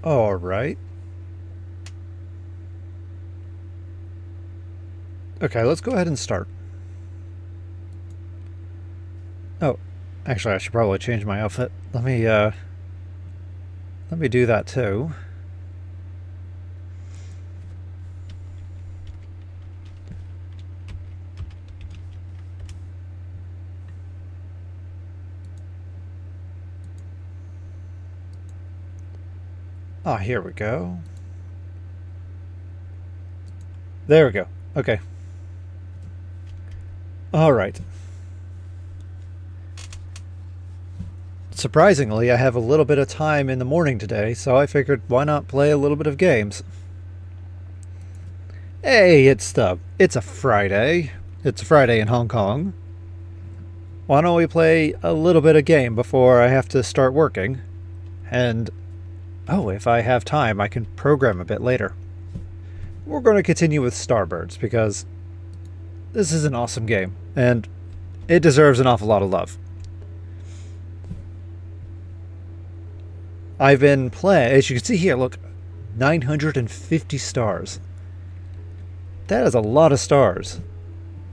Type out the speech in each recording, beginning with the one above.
All right. Okay, let's go ahead and start. Oh, actually, I should probably change my outfit. Let me do that too. Ah, here we go. There we go. Okay. All right. Surprisingly, I have a little bit of time in the morning today, so I figured why not play a little bit of games. Hey, it's a Friday. It's a Friday in Hong Kong. Why don't we play a little bit of game before I have to start working? And oh, if I have time, I can program a bit later. We're going to continue with Starbirds because this is an awesome game and it deserves an awful lot of love. I've been playing, as you can see here, look, 950 stars. That is a lot of stars.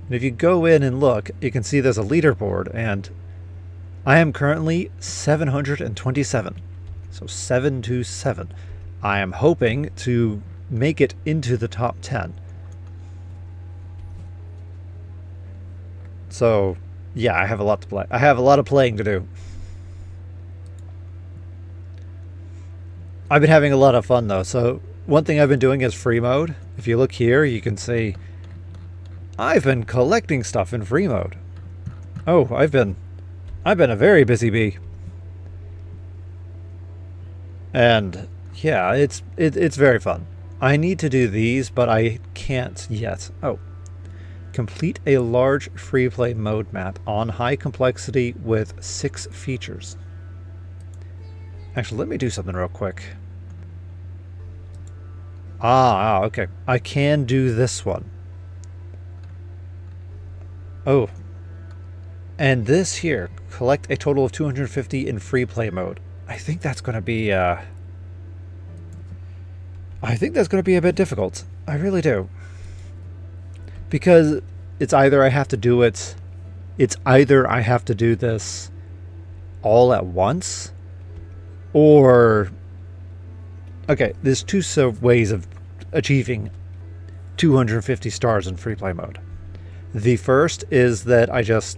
And if you go in and look, you can see there's a leaderboard, and I am currently 727. So 727. I am hoping to make it into the top 10. So, yeah, I have a lot to play. I have a lot of playing to do. I've been having a lot of fun though. So one thing I've been doing is free mode. If you look here, you can see I've been collecting stuff in free mode. Oh, I've been a very busy bee. And yeah, it's very fun. I need to do these, but I can't yet. Oh. Complete a large free play mode map on high complexity with 6 features. Actually, let me do something real quick. Okay. I can do this one. Oh. And this here, collect a total of 250 in free play mode. I think that's going to be, I think that's going to be a bit difficult. I really do. Because it's either I have to do it, it's either I have to do this all at once, or okay, there's two ways of achieving 250 stars in free play mode. The first is that I just,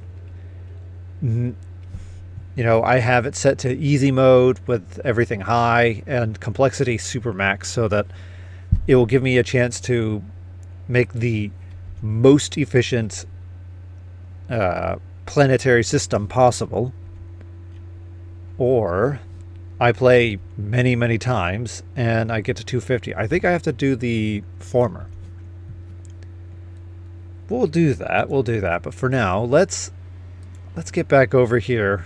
I have it set to easy mode with everything high and complexity super max, so that it will give me a chance to make the most efficient planetary system possible. Or I play many, many times and I get to 250. I think I have to do the former. We'll do that. But for now, let's get back over here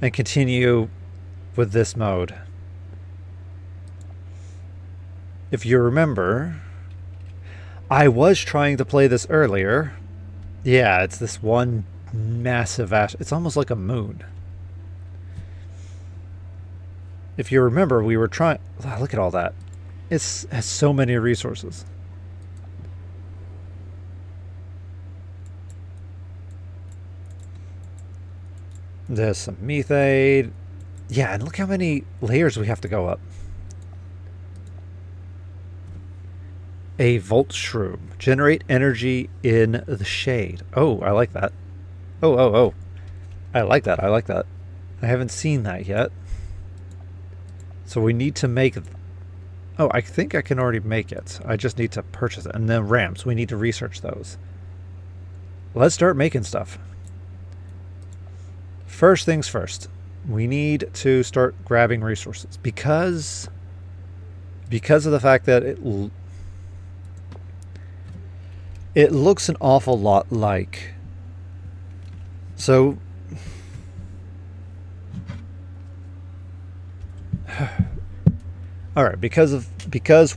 and continue with this mode. If you remember, I was trying to play this earlier. Yeah, it's this one massive ash. It's almost like a moon. If you remember, we were trying... Look at all that. It has so many resources. There's some methane. Yeah, and look how many layers we have to go up. A volt shroom. Generate energy in the shade. Oh, I like that. Oh. I like that. I haven't seen that yet. So we need to make... Oh, I think I can already make it. I just need to purchase it. And then ramps. We need to research those. Let's start making stuff. First things first. We need to start grabbing resources. Because of the fact that it looks an awful lot like... So... All right, because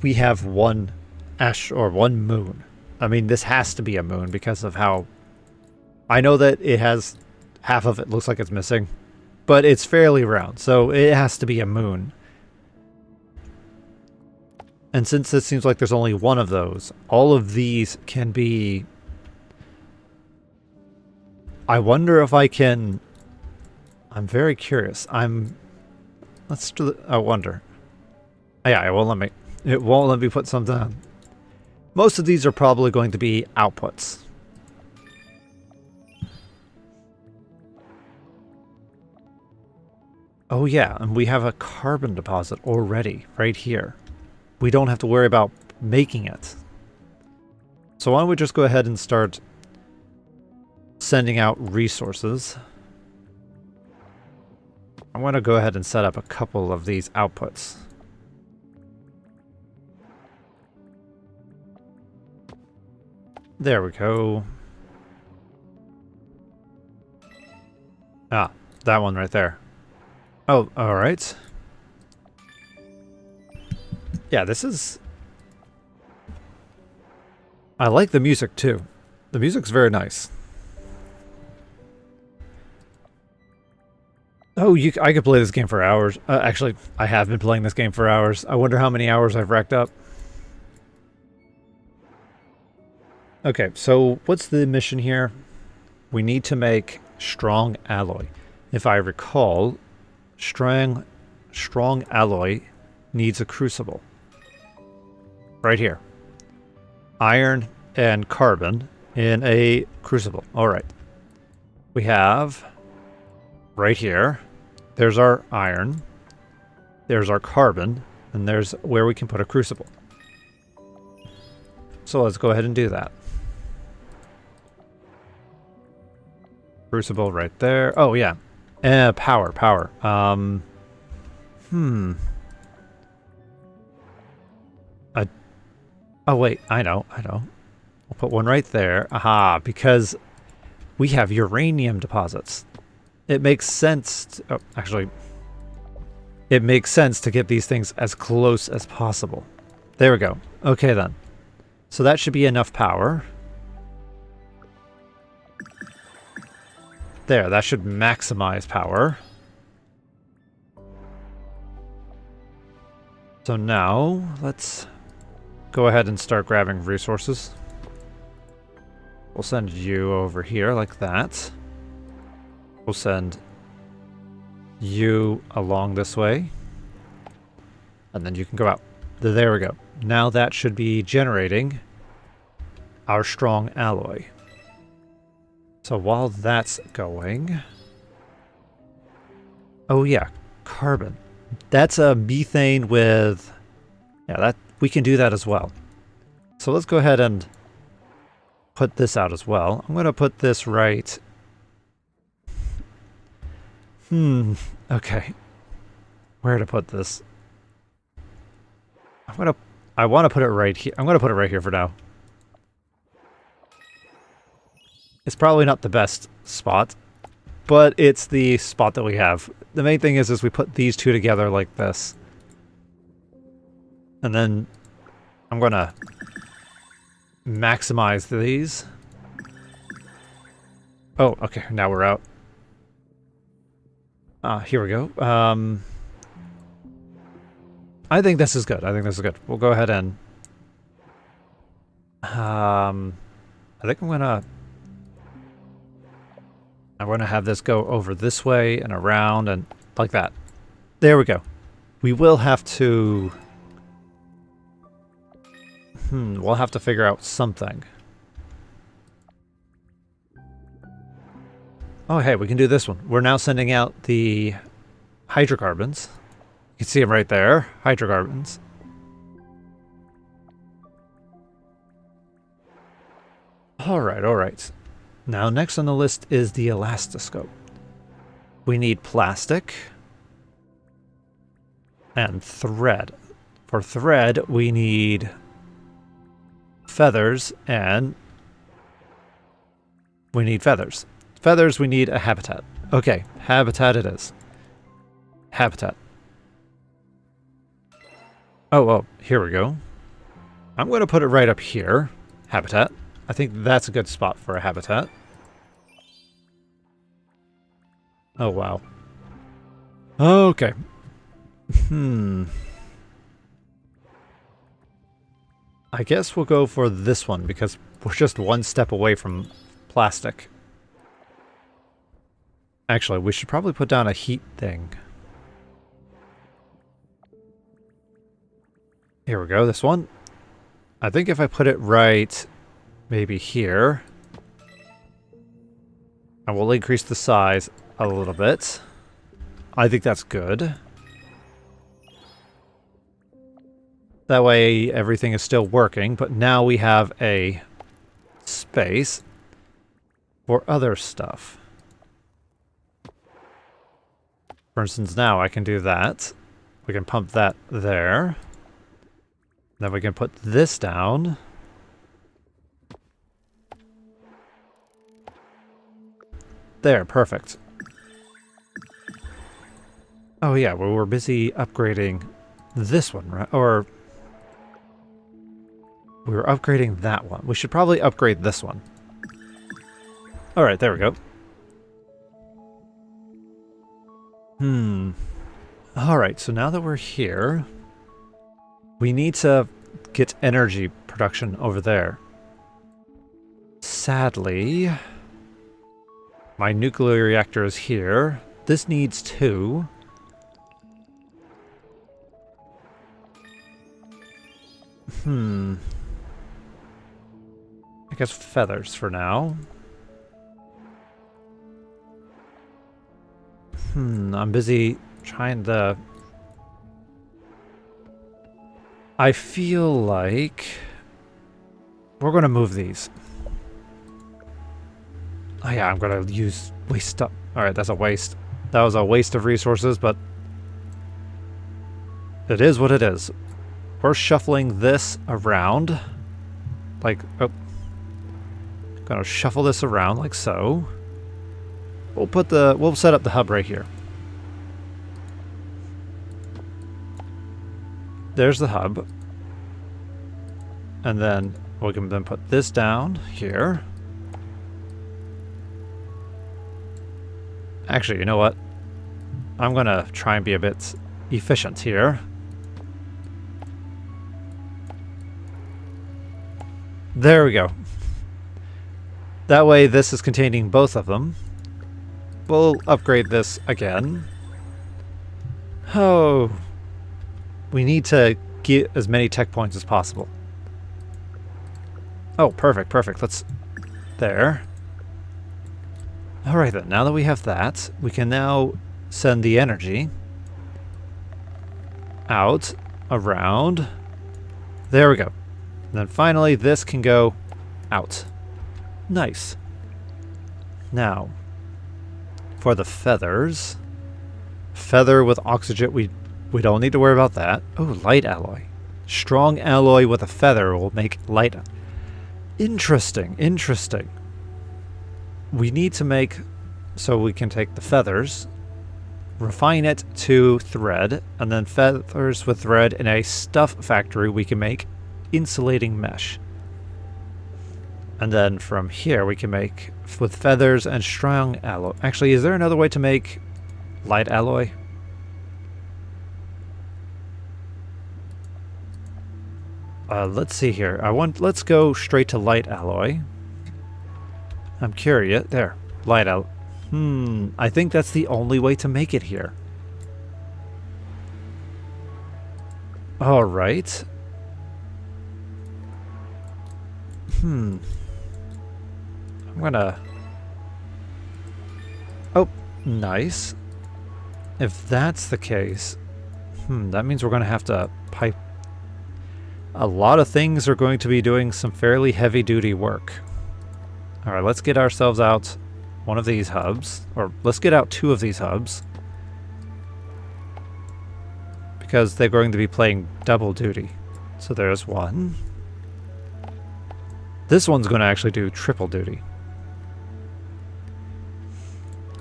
we have one one moon. I mean, this has to be a moon because of how... I know that it has... Half of it looks like it's missing, but it's fairly round, so it has to be a moon. And since it seems like there's only one of those, all of these can be... I wonder if I can... I'm very curious. Let's do... I wonder. Yeah, it won't let me... It won't let me put some down. Most of these are probably going to be outputs. Oh yeah, and we have a carbon deposit already, right here. We don't have to worry about making it. So why don't we just go ahead and start sending out resources. I want to go ahead and set up a couple of these outputs. There we go. Ah, that one right there. Oh, alright. Yeah, this is... I like the music too. The music's very nice. Oh, I could play this game for hours. Actually, I have been playing this game for hours. I wonder how many hours I've racked up. Okay, so what's the mission here? We need to make strong alloy. If I recall, strong alloy needs a crucible. Right here. Iron and carbon in a crucible. Alright. We have right here. There's our iron. There's our carbon. And there's where we can put a crucible. So let's go ahead and do that. Crucible right there. Oh, yeah. Power. Oh, wait. I know. We'll put one right there. Aha, because we have uranium deposits. It makes sense... oh, actually... It makes sense to get these things as close as possible. There we go. Okay, then. So that should be enough power. There, that should maximize power. So now, let's go ahead and start grabbing resources. We'll send you over here like that. We'll send you along this way. And then you can go out. There we go. Now that should be generating our strong alloy. So while that's going... oh yeah, carbon. That's a methane with... yeah, that we can do that as well. So let's go ahead and put this out as well. I'm going to put this right... okay. Where to put this? I want to put it right here. I'm going to put it right here for now. It's probably not the best spot, but it's the spot that we have. The main thing is we put these two together like this. And then I'm going to maximize these. Oh, okay, now we're out. Here we go. I think this is good. We'll go ahead and... I think I'm gonna have this go over this way and around and like that. There we go. We will have to... we'll have to figure out something. Oh, hey, we can do this one. We're now sending out the hydrocarbons. You can see them right there. Hydrocarbons. Alright. Now, next on the list is the elastoscope. We need plastic and thread. For thread, we need feathers and we need feathers. Feathers, we need a habitat. Okay, habitat it is. Habitat. Oh, here we go. I'm going to put it right up here. Habitat. I think that's a good spot for a habitat. Oh, wow. Okay. I guess we'll go for this one because we're just one step away from plastic. Actually, we should probably put down a heat thing. Here we go, this one. I think if I put it right, maybe here, and we'll increase the size a little bit. I think that's good. That way everything is still working, but now we have a space for other stuff. For instance, now I can do that. We can pump that there. Then we can put this down. There, perfect. Oh yeah, well, we're busy upgrading this one, right? Or we were upgrading that one. We should probably upgrade this one. Alright, there we go. Alright, so now that we're here, we need to get energy production over there. Sadly, my nuclear reactor is here. This needs 2. I guess feathers for now. I'm busy trying to... I feel like we're going to move these. Oh yeah, I'm going to use waste up. Alright, that's a waste. That was a waste of resources, but it is what it is. We're shuffling this around. Like, oh. Gonna shuffle this around like so. We'll set up the hub right here. There's the hub. And then we can then put this down here. Actually, you know what? I'm gonna try and be a bit efficient here. There we go. That way this is containing both of them. We'll upgrade this again. Oh. We need to get as many tech points as possible. Oh, perfect, perfect. Let's... There. Alright then, now that we have that, we can now send the energy out, around. There we go. And then finally, this can go out. Nice. Now, for the feathers. Feather with oxygen, we don't need to worry about that. Oh, light alloy. Strong alloy with a feather will make light. Interesting, interesting. We need to make, so we can take the feathers, refine it to thread, and then feathers with thread in a stuff factory we can make insulating mesh. And then from here we can make, with feathers and strong alloy. Actually, is there another way to make light alloy? Let's see here. Let's go straight to light alloy. I'm curious. There. Light alloy. I think that's the only way to make it here. Alright. I'm gonna... Oh, nice. If that's the case, that means we're gonna have to pipe... A lot of things are going to be doing some fairly heavy-duty work. Alright, let's get ourselves out one of these hubs. Or let's get out 2 of these hubs. Because they're going to be playing double duty. So there's one. This one's going to actually do triple duty.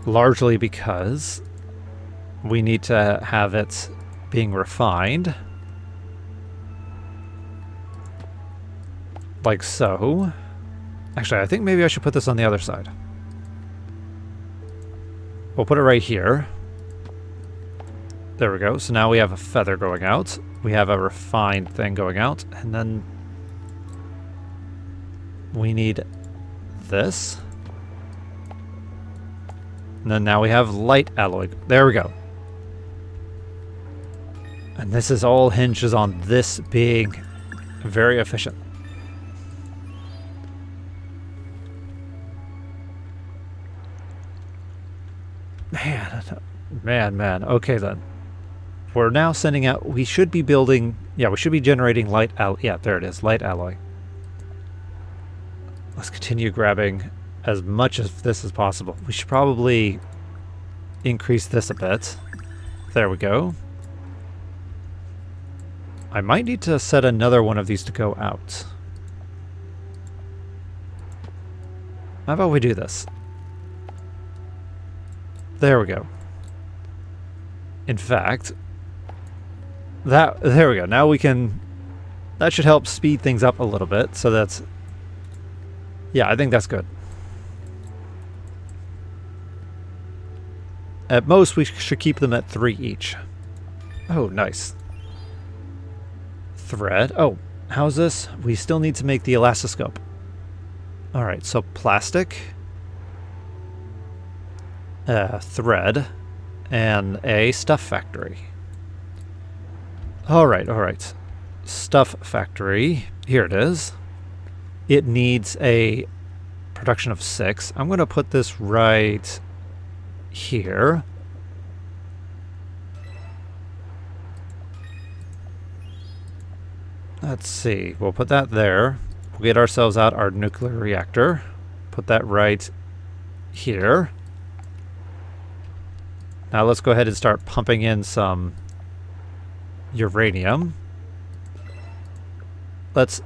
Largely because we need to have it being refined. Like so. Actually, I think maybe I should put this on the other side. We'll put it right here. There we go. So now we have a feather going out. We have a refined thing going out. And then We need this. And then now we have light alloy. There we go. And this is all hinges on this being very efficient. Man. Okay then. We're now sending out, we should be building, yeah, we should be generating light alloy. Yeah, there it is, light alloy. Let's continue grabbing as much of this as possible. We should probably increase this a bit. There we go. I might need to set another one of these to go out. How about we do this? There we go. In fact, there we go. Now we can, that should help speed things up a little bit. So that's, yeah, I think that's good. At most, we should keep them at 3 each. Oh, nice. Thread. Oh, how's this? We still need to make the elastoscope. Alright, so plastic, thread, and a stuff factory. Alright. Stuff factory. Here it is. It needs a production of 6. I'm going to put this right here. Let's see. We'll put that there. We'll get ourselves out our nuclear reactor. Put that right here. Now let's go ahead and start pumping in some uranium. Let's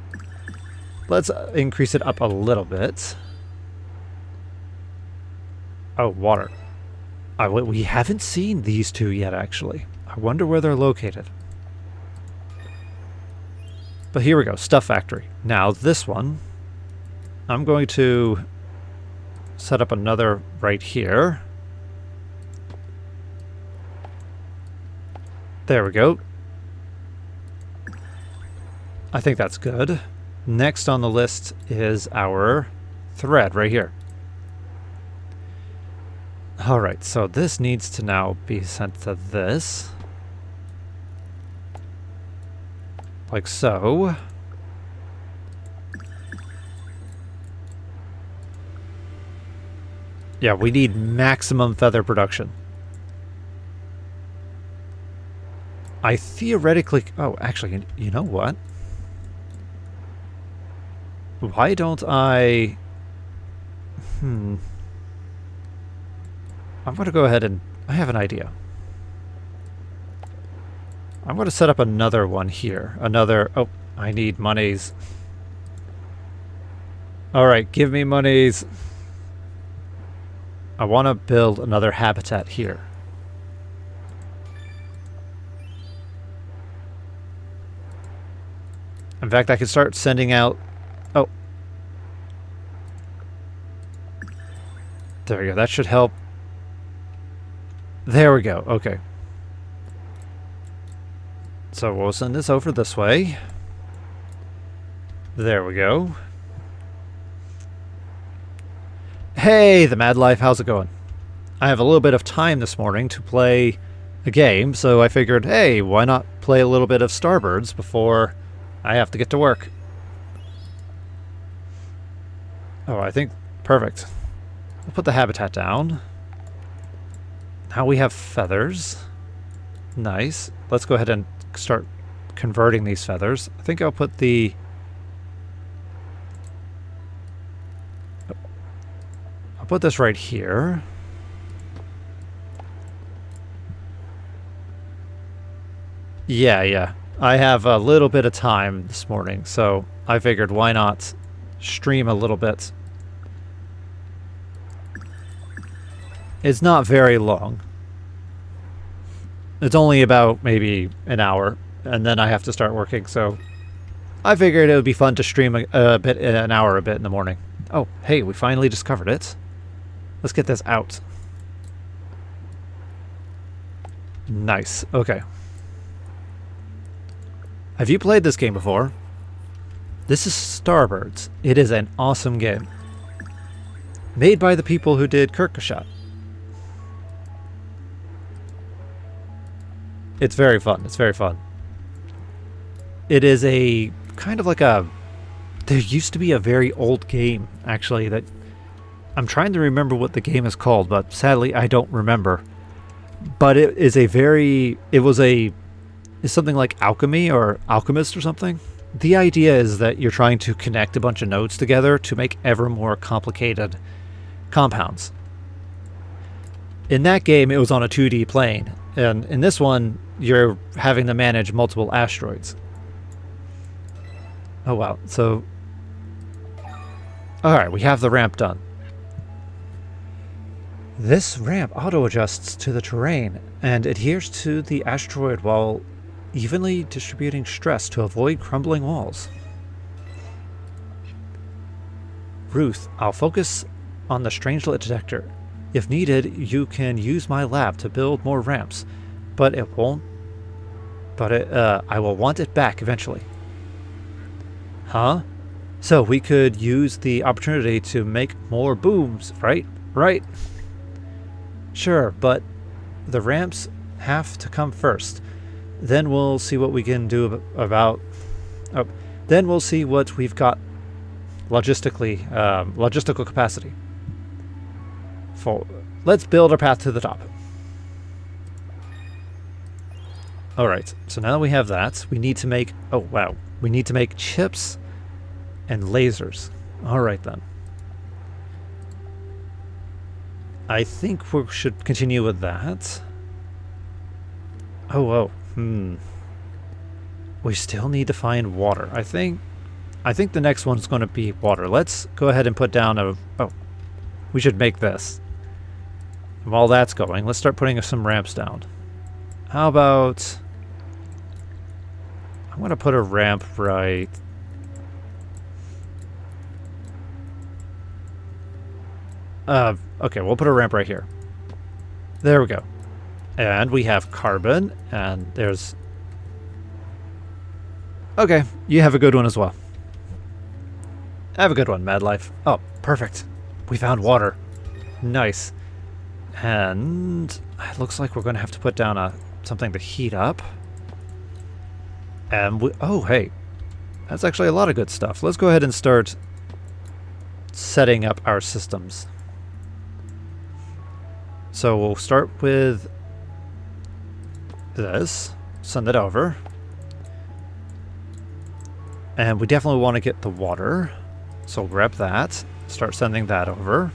increase it up a little bit. Oh, water. We haven't seen these two yet, actually. I wonder where they're located. But here we go, stuff factory. Now this one, I'm going to set up another right here. There we go. I think that's good. Next on the list is our thread right here. Alright, so this needs to now be sent to this. Like so. Yeah, we need maximum feather production. I theoretically... Oh, actually, you know what? Why don't I... I'm going to go ahead and... I have an idea. I'm going to set up another one here. Another... Oh, I need monies. Alright, give me monies. I want to build another habitat here. In fact, I could start sending out... Oh. There we go. That should help. There we go. Okay. So we'll send this over this way. There we go. Hey, the Mad Life, how's it going? I have a little bit of time this morning to play a game, so I figured, hey, why not play a little bit of Starbirds before I have to get to work? Oh, I think... Perfect. We'll put the habitat down. Now we have feathers. Nice. Let's go ahead and start converting these feathers. I think I'll put the... I'll put this right here. Yeah. I have a little bit of time this morning, so I figured why not stream a little bit. It's not very long. It's only about maybe an hour, and then I have to start working, so I figured it would be fun to stream a bit, an hour a bit in the morning. Oh, hey, we finally discovered it. Let's get this out. Nice. Okay. Have you played this game before? This is Starbirds. It is an awesome game. Made by the people who did Kurzgesagt. It's very fun. It's very fun. It is a kind of like a... There used to be a very old game, actually, that... I'm trying to remember what the game is called, but sadly I don't remember. But it is a very... It was a... It's something like Alchemy or Alchemist or something. The idea is that you're trying to connect a bunch of nodes together to make ever more complicated compounds. In that game, it was on a 2D plane. And in this one, you're having to manage multiple asteroids. Oh, wow. So... Alright, we have the ramp done. This ramp auto-adjusts to the terrain and adheres to the asteroid while evenly distributing stress to avoid crumbling walls. Ruth, I'll focus on the strangelet detector. If needed, you can use my lab to build more ramps, but it won't. I will want it back eventually. Huh? So we could use the opportunity to make more booms, right? Right? Sure, but the ramps have to come first. Then we'll see what we can do about... Oh, then we'll see what we've got logistical capacity. Let's build our path to the top. Alright, so now that we have that, we need to make... Oh, wow. We need to make chips and lasers. Alright then. I think we should continue with that. Oh. We still need to find water. I think the next one's going to be water. Let's go ahead and put down a... Oh, we should make this. While that's going, let's start putting some ramps down. How about... I'm going to put a ramp right... Okay, we'll put a ramp right here. There we go. And we have carbon, and there's... Okay, you have a good one as well. Have a good one, Mad Life. Oh, perfect. We found water. Nice. And it looks like we're going to have to put down something to heat up. And oh, hey. That's actually a lot of good stuff. Let's go ahead and start setting up our systems. So we'll start with this. Send it over. And we definitely want to get the water. So we'll grab that. Start sending that over.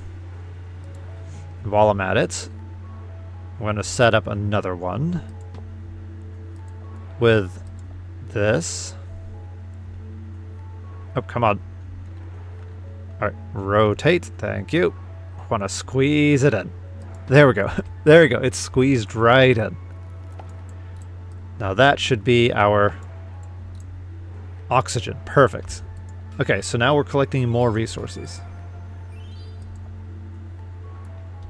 And while I'm at it, I'm going to set up another one with this. Oh, come on. Alright, rotate. Thank you. Want to squeeze it in. There we go. There we go. It's squeezed right in. Now that should be our oxygen. Perfect. Okay, so now we're collecting more resources.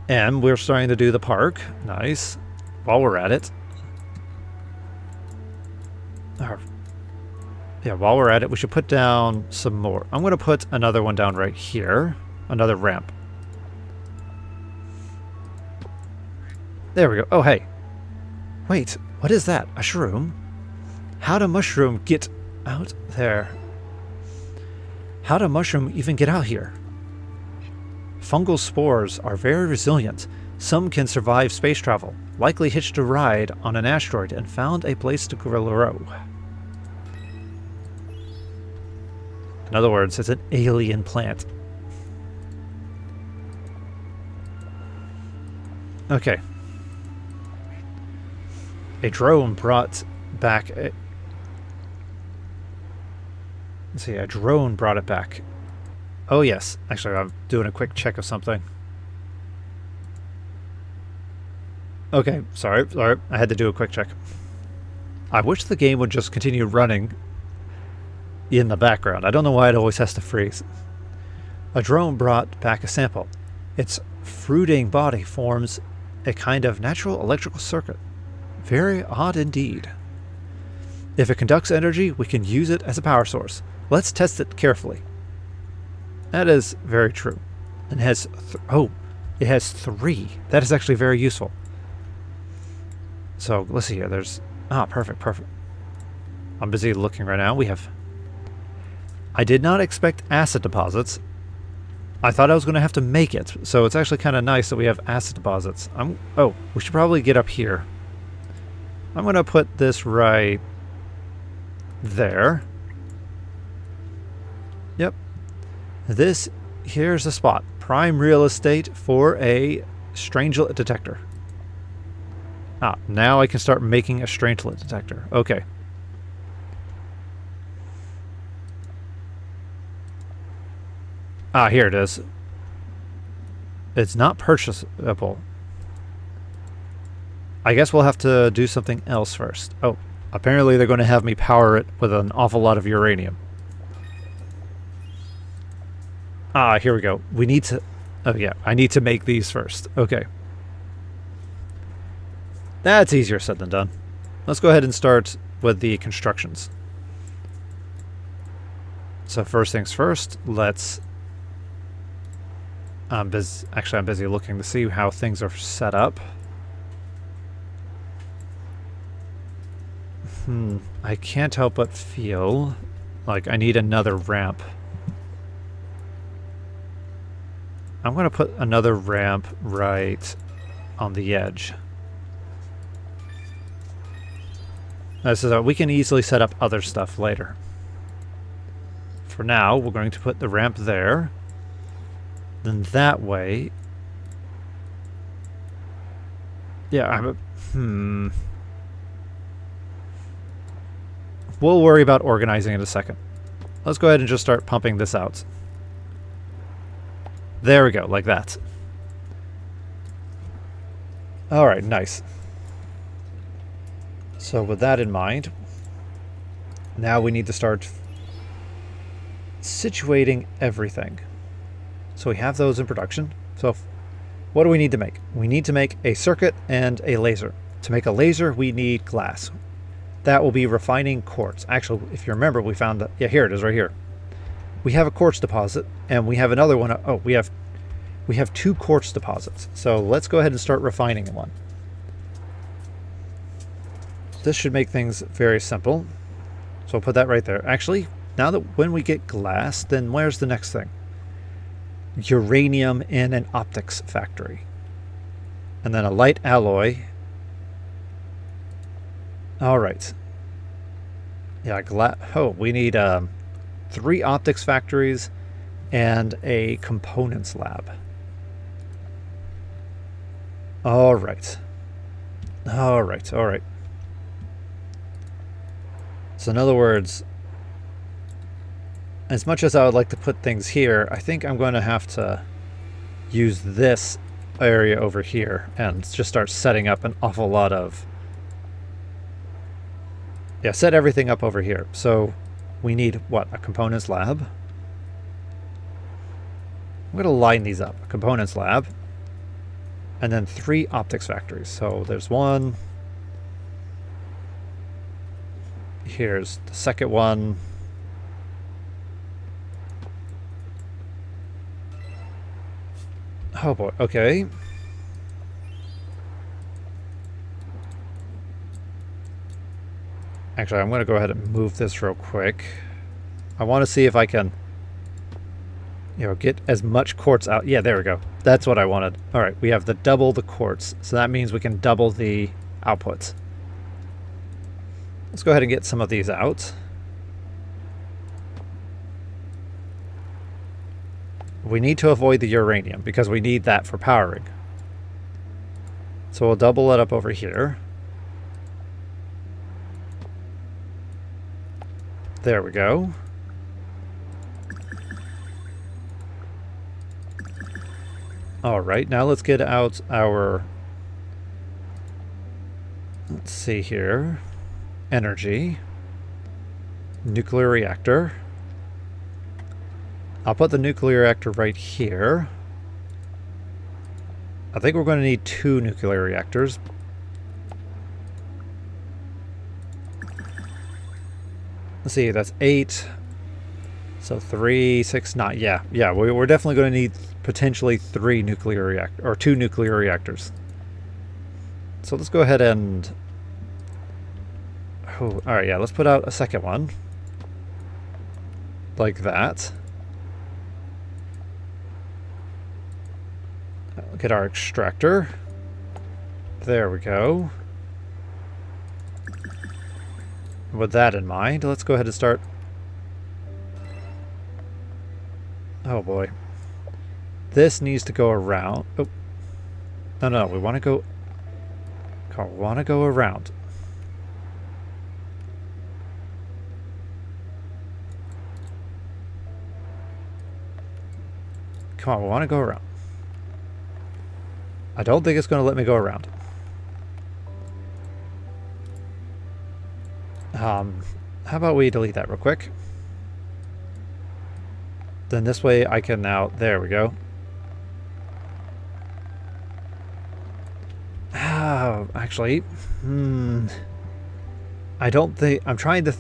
And we're starting to do the park. Nice. While we're at it. Yeah, while we're at it, we should put down some more. I'm going to put another one down right here. Another ramp. There we go. Oh, hey. Wait, what is that? A shroom? How'd a mushroom get out there? How'd a mushroom even get out here? Fungal spores are very resilient. Some can survive space travel. Likely hitched a ride on an asteroid and found a place to grow. In other words, it's an alien plant. Okay. A drone brought back a... Let's see, a drone brought it back. Oh yes, actually I'm doing a quick check of something. Okay, sorry, I had to do a quick check. I wish the game would just continue running in the background. I don't know why it always has to freeze. A drone brought back a sample. Its fruiting body forms a kind of natural electrical circuit. Very odd indeed. If it conducts energy, we can use it as a power source. let's test it carefully. That is very true. It has it has 3. That is actually very useful. So let's see here. There's perfect. I'm busy looking right now. We have. I did not expect acid deposits. I thought I was going to have to make it, so it's actually kind of nice that we have acid deposits. We should probably get up here. I'm going to put this right there. Yep. Here's the spot. Prime real estate for a strangelet detector. Now I can start making a strangelet detector. Okay. Here it is. It's not purchasable. I guess we'll have to do something else first. Apparently they're going to have me power it with an awful lot of uranium. Here we go. We need to... Oh, yeah. I need to make these first. Okay. That's easier said than done. Let's go ahead and start with the constructions. So first things first, let's... I'm busy looking to see how things are set up. I can't help but feel like I need another ramp. I'm going to put another ramp right on the edge. So that we can easily set up other stuff later. For now, we're going to put the ramp there. Then that way... Yeah, We'll worry about organizing in a second. Let's go ahead and just start pumping this out. There we go, like that. Alright, nice. So with that in mind, now we need to start situating everything. So we have those in production. So what do we need to make? We need to make a circuit and a laser. To make a laser, we need glass. That will be refining quartz. Actually, if you remember, we found that... Yeah, here it is, right here. We have a quartz deposit, and we have another one. We have 2 quartz deposits. So let's go ahead and start refining one. This should make things very simple. So I'll put that right there. Actually, now that when we get glass, then where's the next thing? Uranium in an optics factory. And then a light alloy. All right. Yeah, we need 3 optics factories and a components lab. All right. All right. So in other words, as much as I would like to put things here, I think I'm going to have to use this area over here and just start setting up an awful lot of... Yeah, set everything up over here. So we need, what, a components lab? I'm going to line these up. A components lab. And then 3 optics factories. So there's one. Here's the second one. Oh boy, okay. Actually, I'm going to go ahead and move this real quick. I want to see if I can, get as much quartz out. Yeah, there we go. That's what I wanted. All right, we have double the quartz, so that means we can double the outputs. Let's go ahead and get some of these out. We need to avoid the uranium because we need that for powering. So we'll double it up over here. There we go. All right, now let's get out our... Let's see here. Energy. Nuclear reactor. I'll put the nuclear reactor right here. I think we're going to need 2 nuclear reactors. Let's see, that's 8. So 3, 6, 9. Yeah. We're definitely going to need potentially 3 nuclear reactor or 2 nuclear reactors. So let's go ahead and. Oh, all right. Yeah, let's put out a second one. Like that. Get our extractor. There we go. With that in mind, let's go ahead and start. Oh boy. This needs to go around. Oh. No, we want to go. We want to go around. Come on, we want to go around. I don't think it's going to let me go around. How about we delete that real quick? Then this way I can now... There we go. Oh, actually... I don't think... I'm trying to...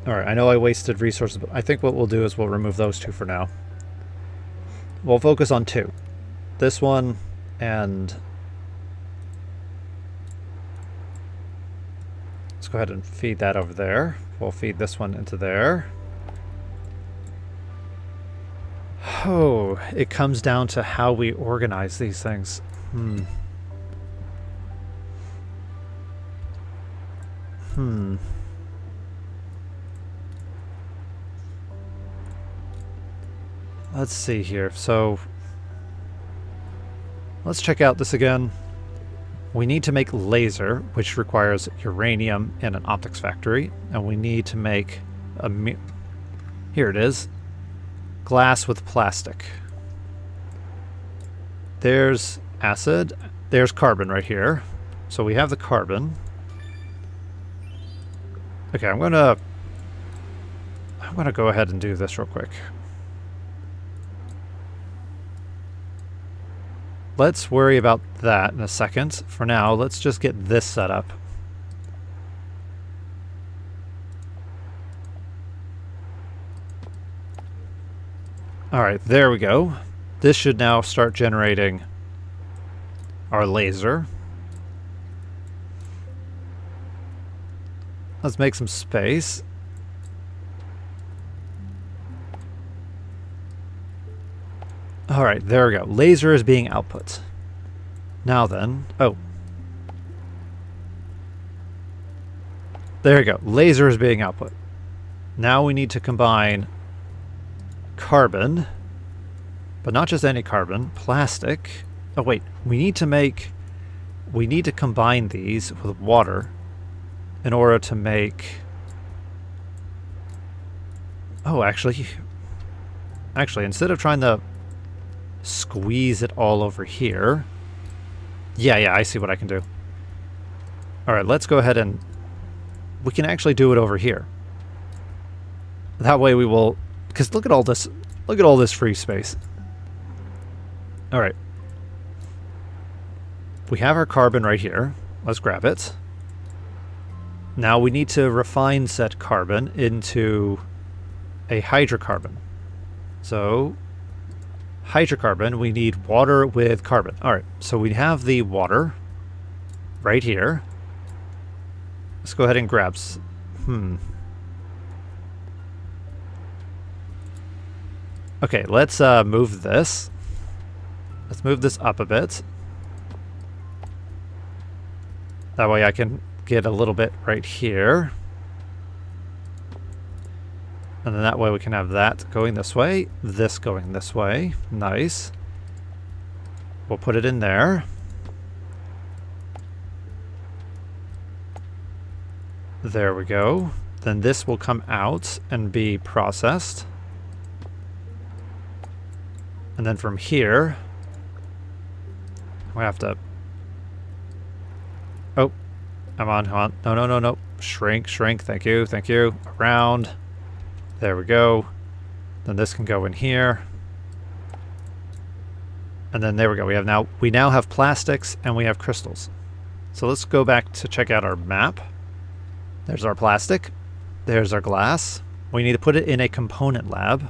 Alright, I know I wasted resources, but I think what we'll do is we'll remove those 2 for now. We'll focus on 2. This one and... Let's go ahead and feed that over there. We'll feed this one into there. Oh, it comes down to how we organize these things. Let's see here. So, let's check out this again. We need to make laser, which requires uranium and an optics factory. And we need to make a... Here it is. Glass with plastic. There's acid. There's carbon right here. So we have the carbon. Okay, I'm gonna go ahead and do this real quick. Let's worry about that in a second. For now, let's just get this set up. Alright, there we go. This should now start generating our laser. Let's make some space. Alright, there we go. Laser is being output. Now then... Oh. There you go. Laser is being output. Now we need to combine carbon. But not just any carbon. Plastic. Oh wait. We need to combine these with water in order to make... Oh, actually, instead of trying to squeeze it all over here... Yeah, I see what I can do. Alright, let's go ahead and... We can actually do it over here. That way we will... Because look at all this... Look at all this free space. Alright. We have our carbon right here. Let's grab it. Now we need to refine said carbon into a hydrocarbon. So... Hydrocarbon, we need water with carbon. Alright, so we have the water right here. Let's go ahead and grab... Okay, let's move this. Let's move this up a bit. That way I can get a little bit right here. And then that way we can have that going this way, this going this way. Nice. We'll put it in there. There we go. Then this will come out and be processed. And then from here, we have to... Oh, come on. No. Shrink. Thank you. Around. There we go. Then this can go in here. And then there we go. We now have plastics and we have crystals. So let's go back to check out our map. There's our plastic. There's our glass. We need to put it in a component lab.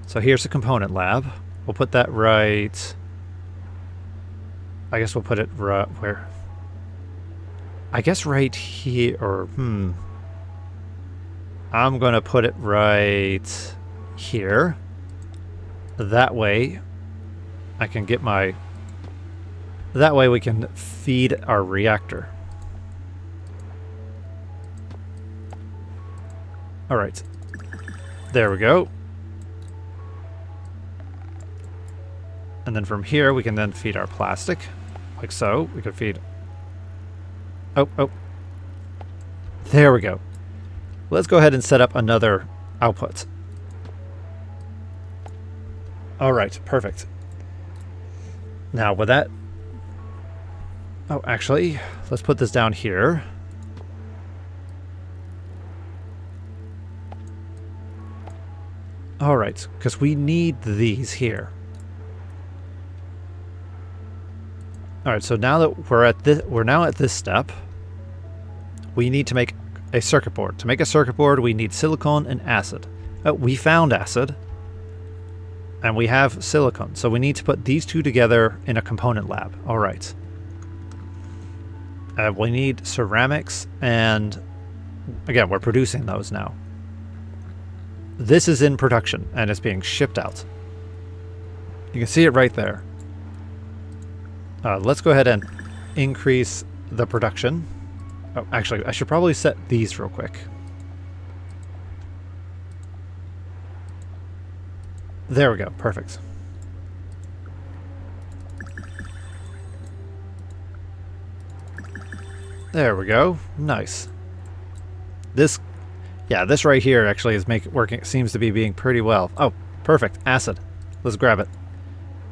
So here's a component lab. We'll put that right... I guess we'll put it right... Where? I guess right here, or... I'm going to put it right here. That way, I can get my... That way we can feed our reactor. Alright. There we go. And then from here, we can then feed our plastic. Like so. We could feed... Oh. There we go. Let's go ahead and set up another output. Alright, perfect. Now, with that... Oh, actually, let's put this down here. Alright, because we need these here. Alright, so now that we're now at this step, we need to make a circuit board. To make a circuit board, we need silicon and acid. We found acid, and we have silicon, so we need to put these two together in a component lab. Alright. We need ceramics, and again, we're producing those now. This is in production, and it's being shipped out. You can see it right there. Let's go ahead and increase the production. Oh, actually, I should probably set these real quick. There we go. Perfect. There we go. Nice. This right here actually is seems to be being pretty well. Oh, perfect. Acid. Let's grab it.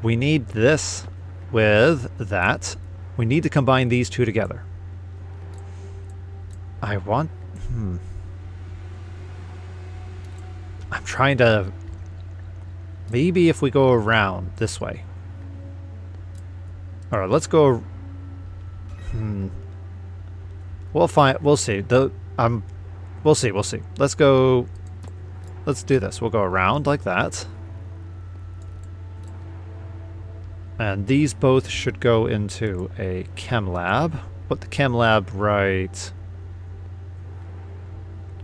We need this with that. We need to combine these two together. I'm trying to... Maybe if we go around this way. Alright, let's go... We'll see. We'll see. Let's go... Let's do this. We'll go around like that. And these both should go into a chem lab. Put the chem lab right...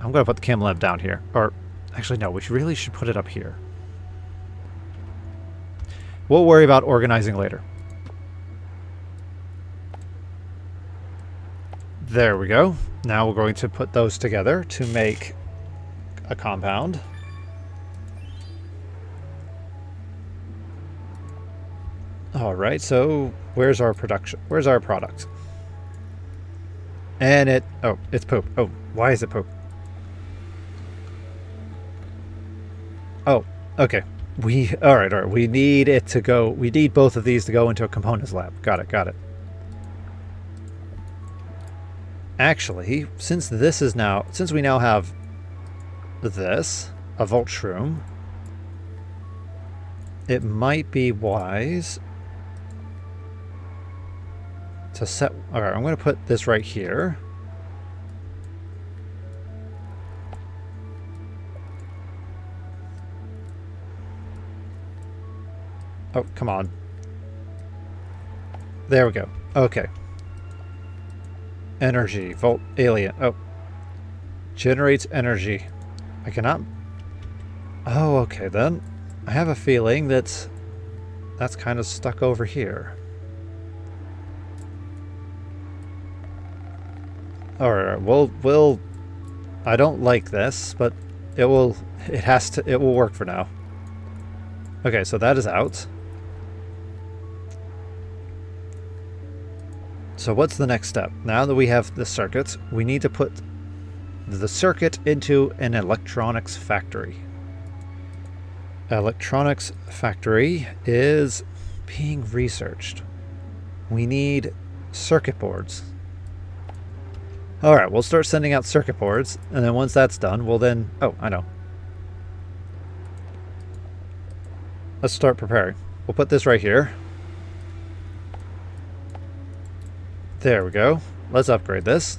I'm going to put the chem lab down here. Or, actually, no, we really should put it up here. We'll worry about organizing later. There we go. Now we're going to put those together to make a compound. Alright, so where's our production? Where's our product? And it's poop. Oh, why is it poop? Oh, okay. Alright. We need it to go. We need both of these to go into a components lab. Got it. Actually, since we now have this, a volt shroom, it might be wise to set... Alright, I'm going to put this right here. Oh, come on. There we go. Okay. Energy. Volt alien. Oh. Generates energy. I cannot... Oh, okay then. I have a feeling that's kind of stuck over here. Alright, we'll... I don't like this, but it will work for now. Okay, so that is out. So what's the next step? Now that we have the circuit, we need to put the circuit into an electronics factory. Electronics factory is being researched. We need circuit boards. Alright, we'll start sending out circuit boards, and then once that's done, we'll then... Oh, I know. Let's start preparing. We'll put this right here. There we go. Let's upgrade this.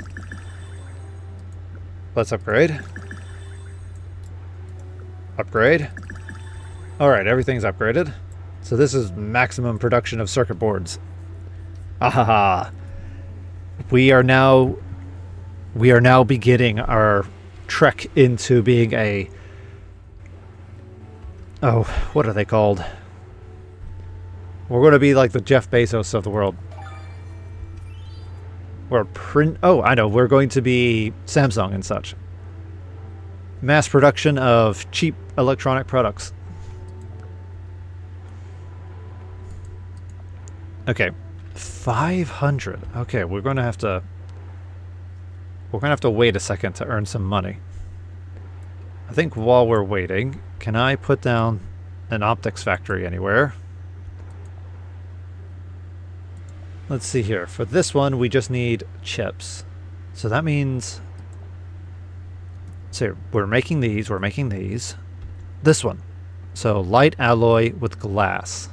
let's upgrade. Upgrade. Alright, everything's upgraded. So this is maximum production of circuit boards. Ahaha. We are now beginning our trek into being a... Oh, what are they called? We're going to be like the Jeff Bezos of the world. Oh, I know. We're going to be Samsung and such. Mass production of cheap electronic products. Okay. 500. Okay, we're going to have to wait a second to earn some money. I think while we're waiting, can I put down an optics factory anywhere? Let's see here. For this one, we just need chips. So that means... So we're making these. This one. So light alloy with glass.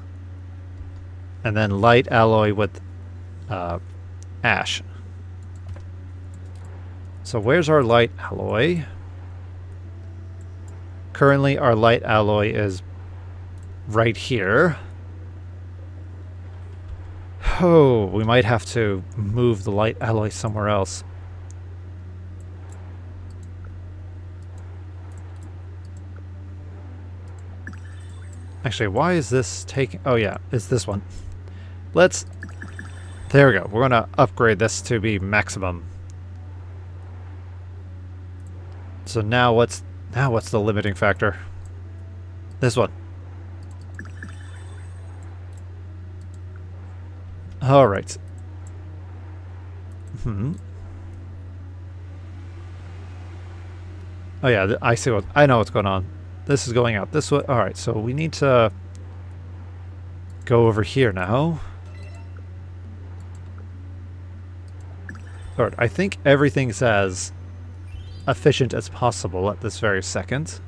And then light alloy with ash. So where's our light alloy? Currently our light alloy is right here. Oh, we might have to move the light alloy somewhere else. Actually, why is this taking... Oh yeah, it's this one. There we go. We're going to upgrade this to be maximum. So now what's the limiting factor? This one. All right. Oh yeah, I know what's going on. This is going out this way. All right, so we need to go over here now. All right, I think everything's as efficient as possible at this very second.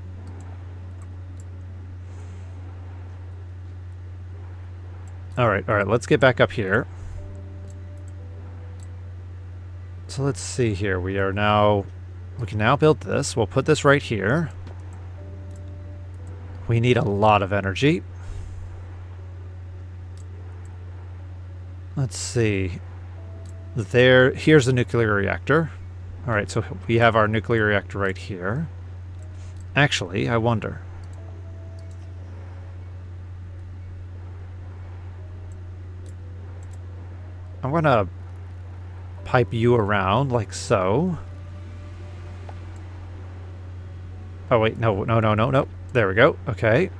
All right, let's get back up here. So let's see here. We can now build this. We'll put this right here. We need a lot of energy. Let's see. Here's the nuclear reactor. All right, so we have our nuclear reactor right here. Actually, I wonder. I'm gonna pipe you around like so. Oh wait, no. There we go. Okay.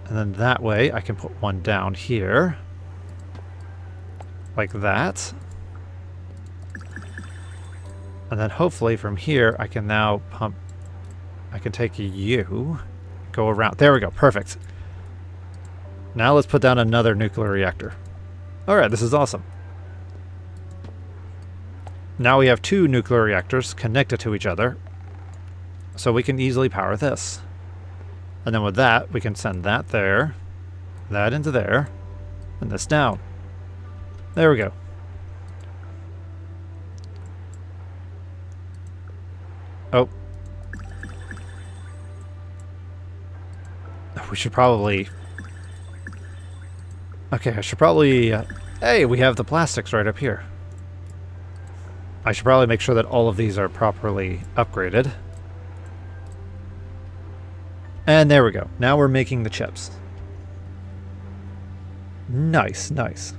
And then that way I can put one down here. Like that. And then hopefully from here I can now pump... I can take you, go around. There we go. Perfect. Now let's put down another nuclear reactor. Alright, this is awesome. Now we have two nuclear reactors connected to each other. So we can easily power this. And then with that, we can send that there, that into there, and this down. There we go. Oh. We should probably... Okay, I should probably... Hey, we have the plastics right up here. I should probably make sure that all of these are properly upgraded. And there we go. Now we're making the chips. Nice, nice.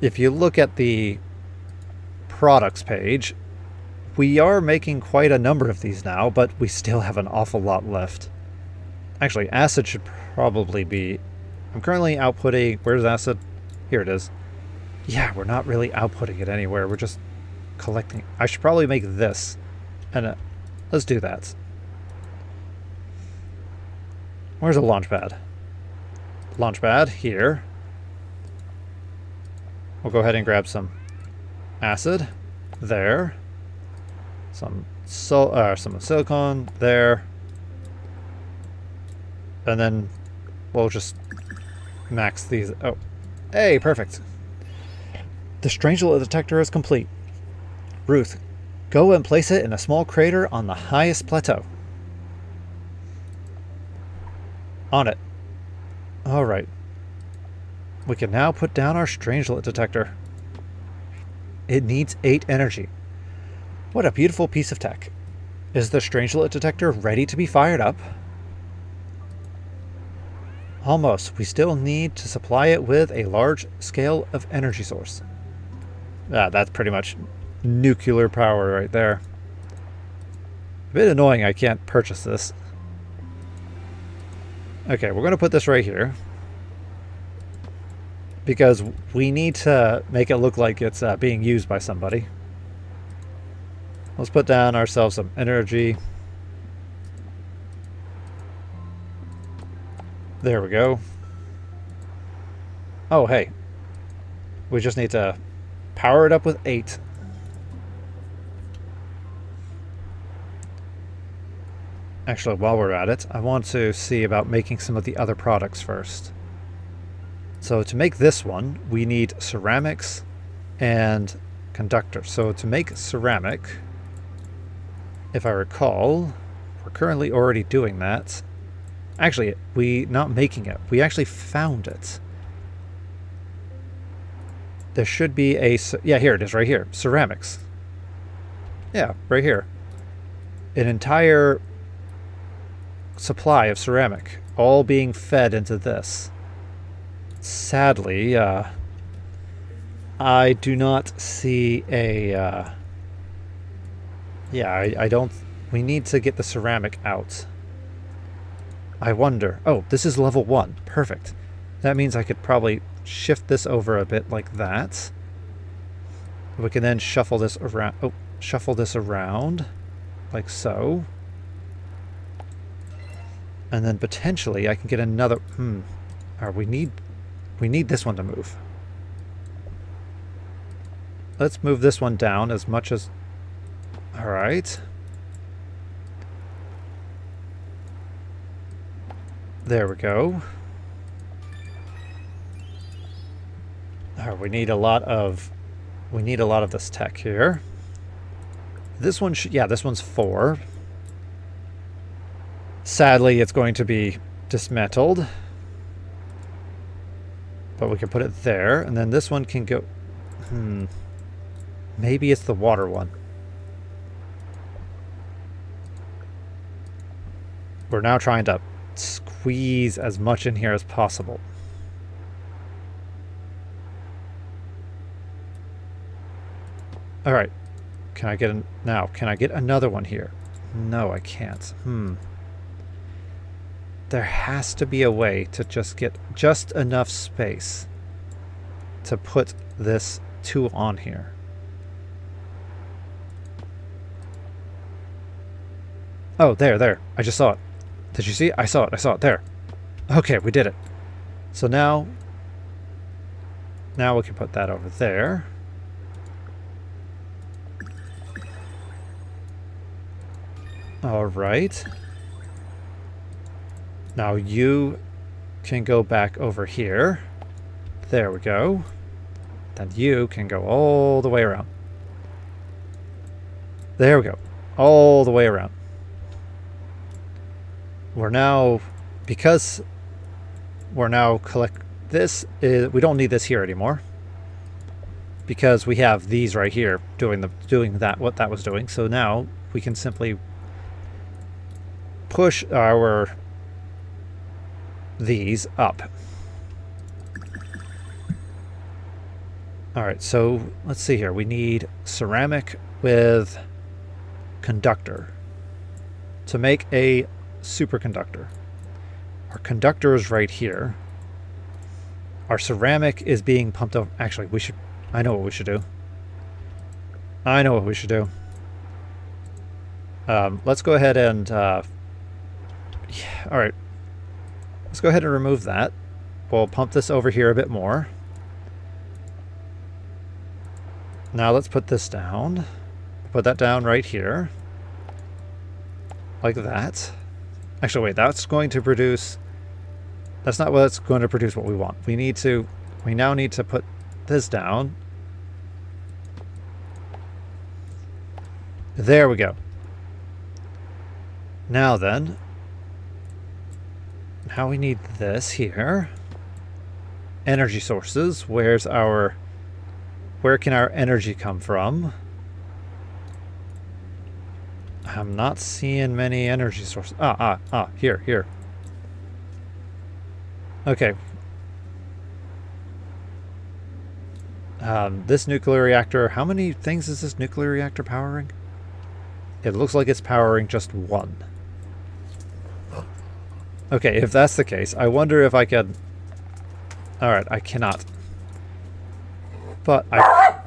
If you look at the products page, we are making quite a number of these now, but we still have an awful lot left. Actually, acid should probably be... I'm currently outputting... Where's acid? Here it is. Yeah, we're not really outputting it anywhere. We're just collecting... I should probably make this. And let's do that. Where's a launch pad? Launch pad, here. We'll go ahead and grab some acid. There. Some silicone. There. And then we'll just max these. Oh. Hey, perfect. The strange little detector is complete. Ruth, go and place it in a small crater on the highest plateau. On it. Alright. We can now put down our strangelet detector. It needs 8 energy. What a beautiful piece of tech. Is the strangelet detector ready to be fired up? Almost. We still need to supply it with a large scale of energy source. That's pretty much nuclear power right there. A bit annoying I can't purchase this. Okay, we're going to put this right here. Because we need to make it look like it's being used by somebody. Let's put down ourselves some energy. There we go. Oh, hey. We just need to power it up with 8. Actually, while we're at it, I want to see about making some of the other products first. So to make this one, we need ceramics and conductor. So to make ceramic, if I recall, we're currently already doing that. Actually, not making it. We actually found it. There should be a... Yeah, here it is, right here. Ceramics. Yeah, right here. An entire supply of ceramic, all being fed into this. Sadly, I do not see a... yeah, I don't... We need to get the ceramic out. I wonder... Oh, this is level 1. Perfect. That means I could probably shift this over a bit like that. We can then shuffle this around... Oh, shuffle this around. Like so. And then potentially I can get another... we need this one to move. Let's move this one down as much as... Alright. There we go. We need a lot of this tech here. This one should... Yeah, this one's 4. Sadly, it's going to be dismantled. But we can put it there, and then this one can go... Maybe it's the water one. We're now trying to squeeze as much in here as possible. Alright. Can I get can I get another one here? No, I can't. There has to be a way to just get just enough space to put this 2 on here. Oh, there. I just saw it. Did you see it? I saw it. There. Okay, we did it. So now we can put that over there. All right. Now you can go back over here. There we go. Then you can go all the way around. There we go. All the way around. We're now, because we're now we don't need this here anymore. Because we have these right here doing what that was doing. So now we can simply push these up. Alright, so let's see here. We need ceramic with conductor to make a superconductor. Our conductor is right here. Our ceramic is being pumped over. Actually, I know what we should do. Let's go ahead and alright. Let's go ahead and remove that. We'll pump this over here a bit more. Now let's put this down. Put that down right here. Like that. Actually, wait, that's going to produce... That's not what's going to produce what we want. We now need to put this down. There we go. Now then. Now we need this here. Energy sources. Where can our energy come from? I'm not seeing many energy sources. Here. Okay. This nuclear reactor, how many things is this nuclear reactor powering? It looks like it's powering just one. Okay, if that's the case, I wonder if I can... Alright, I cannot. But I...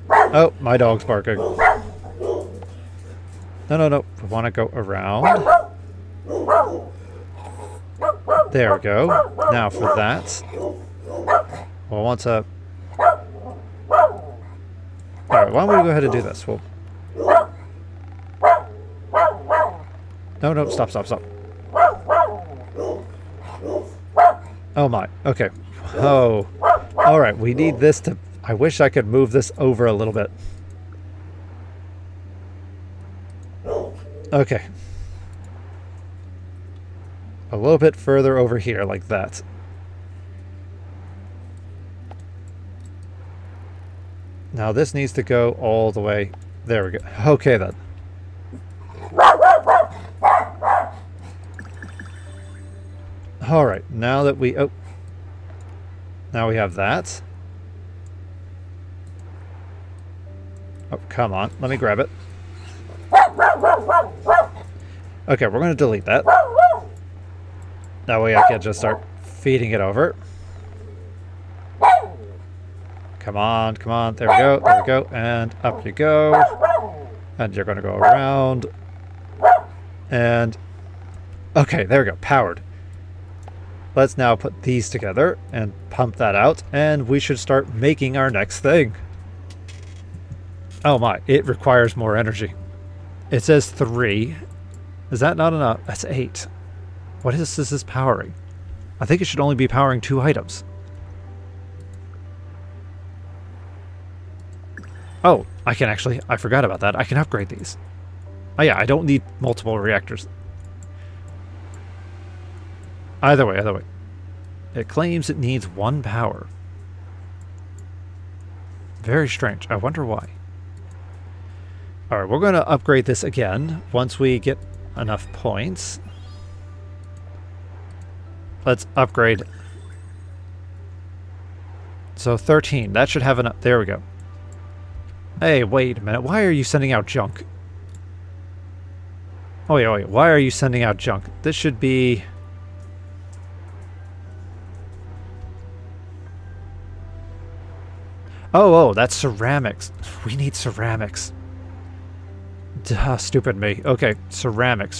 Oh, my dog's barking. No. We want to go around. There we go. Now for that. We'll want to... Alright, why don't we go ahead and do this? We'll... No, stop. Oh my, okay. Oh. Alright, we need this to... I wish I could move this over a little bit. Okay. A little bit further over here, like that. Now this needs to go all the way... There we go. Okay then. Alright, now that we... Oh. Now we have that. Oh, come on. Let me grab it. Okay, we're going to delete that. That way I can just start feeding it over. Come on. There we go. And up you go. And you're going to go around. And... Okay, there we go. Powered. Let's now put these together and pump that out. And we should start making our next thing. Oh my, it requires more energy. It says 3. Is that not enough? That's 8. What is this powering? I think it should only be powering 2 items. Oh, I can actually... I forgot about that. I can upgrade these. Oh yeah, I don't need multiple reactors. Either way. It claims it needs 1 power. Very strange. I wonder why. Alright, we're going to upgrade this again once we get enough points. Let's upgrade. So 13. That should have enough. There we go. Hey, wait a minute. Why are you sending out junk? Oh, wait. Why are you sending out junk? This should be... Oh, that's ceramics. We need ceramics. Duh, stupid me. Okay, ceramic.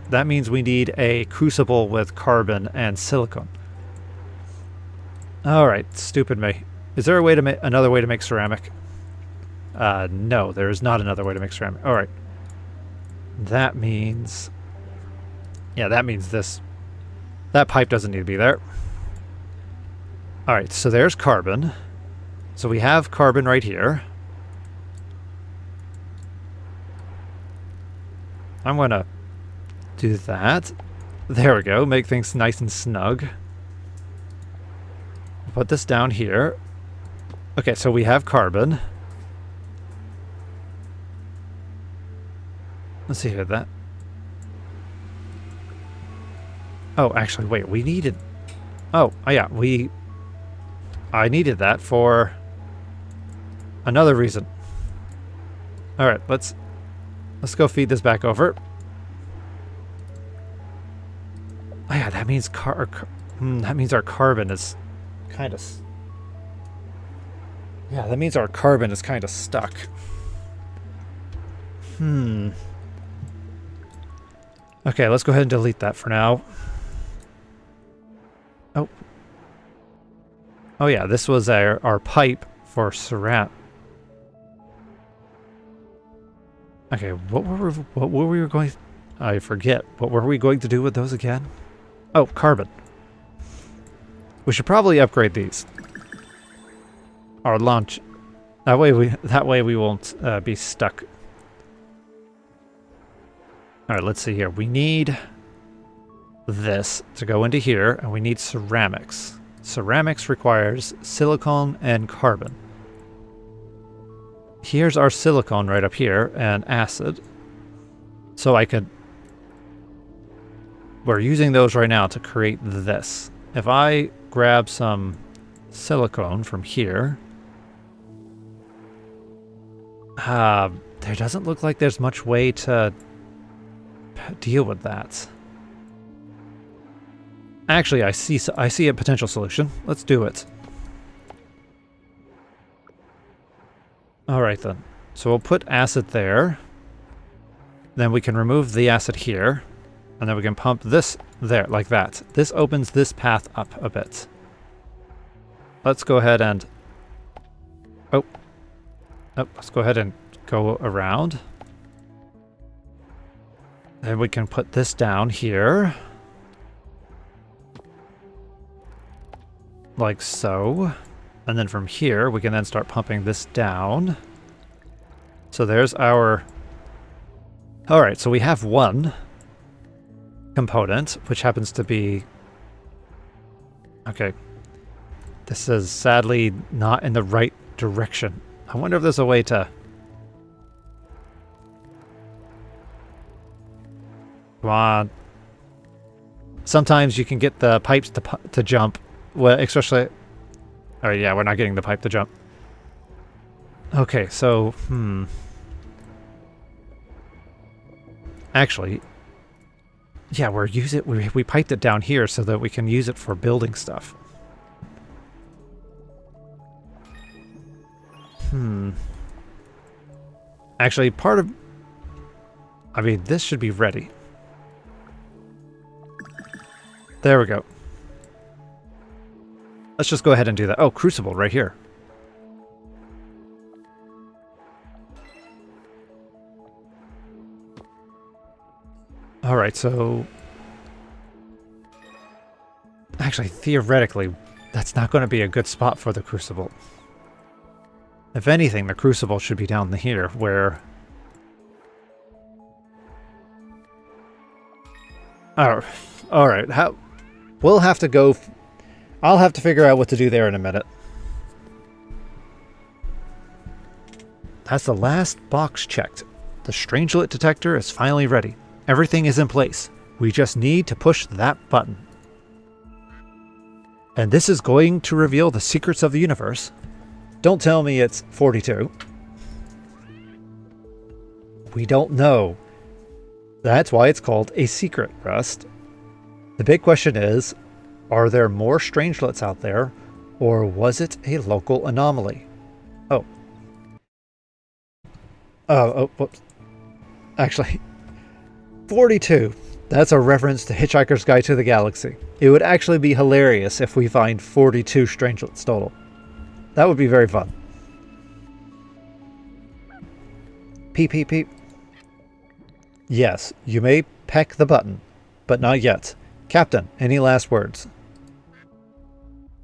That means we need a crucible with carbon and silicon. Alright, stupid me. Is there a way to make another way to make ceramic? No, there is not another way to make ceramic. Alright. That means... Yeah, that means this. That pipe doesn't need to be there. Alright, so there's carbon. So we have carbon right here. I'm going to do that. There we go. Make things nice and snug. Put this down here. Okay, so we have carbon. Let's see here. That. Oh, actually, wait. We needed... Oh, yeah. I needed that for another reason. Alright, let's go feed this back over. Oh yeah, that means that means our carbon is kind of... Yeah, that means our carbon is kind of stuck. Okay, let's go ahead and delete that for now. Oh yeah, this was our pipe for ceramic. Okay, what were we going... I forget. What were we going to do with those again? Oh, carbon. We should probably upgrade these. Our launch. That way we won't be stuck. All right, let's see here. We need this to go into here, and we need ceramics. Ceramics requires silicone and carbon. Here's our silicone right up here, and acid. So I could... We're using those right now to create this. If I grab some silicone from here... there doesn't look like there's much way to deal with that. Actually, I see a potential solution. Let's do it. Alright then. So we'll put acid there. Then we can remove the acid here. And then we can pump this there, like that. This opens this path up a bit. Let's go ahead and... Oh, let's go ahead and go around. And we can put this down here. Like so. And then from here, we can then start pumping this down. So there's our... Alright, so we have one component, which happens to be... Okay. This is sadly not in the right direction. I wonder if there's a way to... Come on. Sometimes you can get the pipes to jump. Well, especially... Oh yeah, we're not getting the pipe to jump. Okay, so... Actually... Yeah, we piped it down here so that we can use it for building stuff. Actually, part of... I mean, this should be ready. There we go. Let's just go ahead and do that. Oh, crucible right here. Alright, so... Actually, theoretically, that's not going to be a good spot for the crucible. If anything, the crucible should be down here, where... Oh, alright, how... We'll have to go... I'll have to figure out what to do there in a minute. That's the last box checked. The strangelet detector is finally ready. Everything is in place. We just need to push that button. And this is going to reveal the secrets of the universe. Don't tell me it's 42. We don't know. That's why it's called a secret, Rust. The big question is, are there more strangelets out there, or was it a local anomaly? Oh. Oh, whoops. Actually, 42. That's a reference to Hitchhiker's Guide to the Galaxy. It would actually be hilarious if we find 42 strangelets total. That would be very fun. Peep, peep, peep. Yes, you may peck the button, but not yet. Captain, any last words?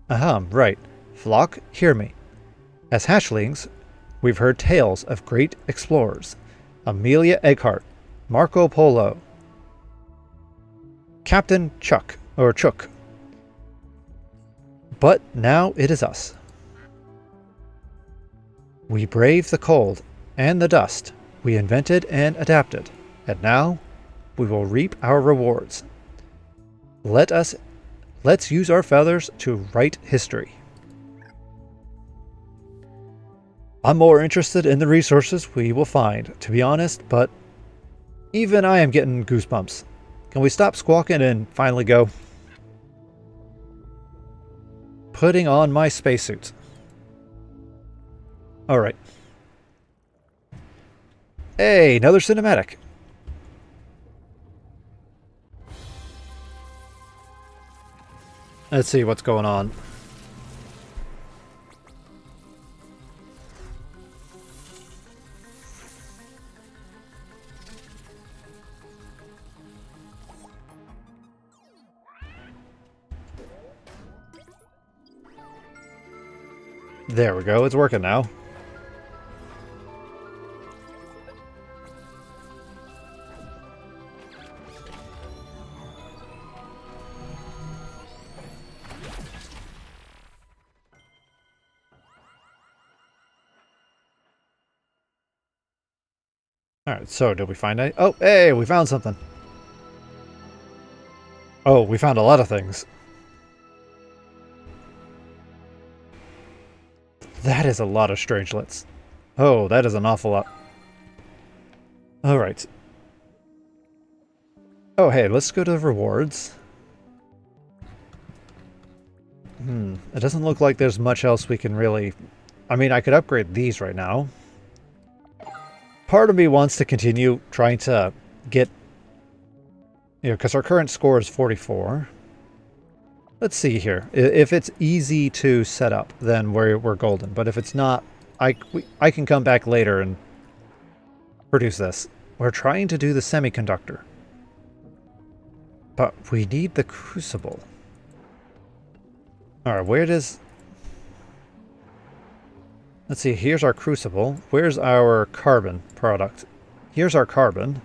Ahem, right. Flock, hear me. As hatchlings, we've heard tales of great explorers. Amelia Earhart, Marco Polo, Captain Chuck, or Chook. But now it is us. We braved the cold and the dust. We invented and adapted. And now we will reap our rewards. Let's use our feathers to write history. I'm more interested in the resources we will find, to be honest, but even I am getting goosebumps. Can we stop squawking and finally go? Putting on my spacesuit. Alright. Hey, another cinematic. Let's see what's going on. There we go, it's working now. Alright, so did we find any? Oh, hey, we found something. Oh, we found a lot of things. That is a lot of strangelets. Oh, that is an awful lot. Alright. Oh, hey, let's go to the rewards. It doesn't look like there's much else we can really... I mean, I could upgrade these right now. Part of me wants to continue trying to get... You know, because our current score is 44. Let's see here. If it's easy to set up, then we're golden. But if it's not, I can come back later and produce this. We're trying to do the semiconductor. But we need the crucible. Alright, where does... Let's see, here's our crucible. Where's our carbon product? Here's our carbon.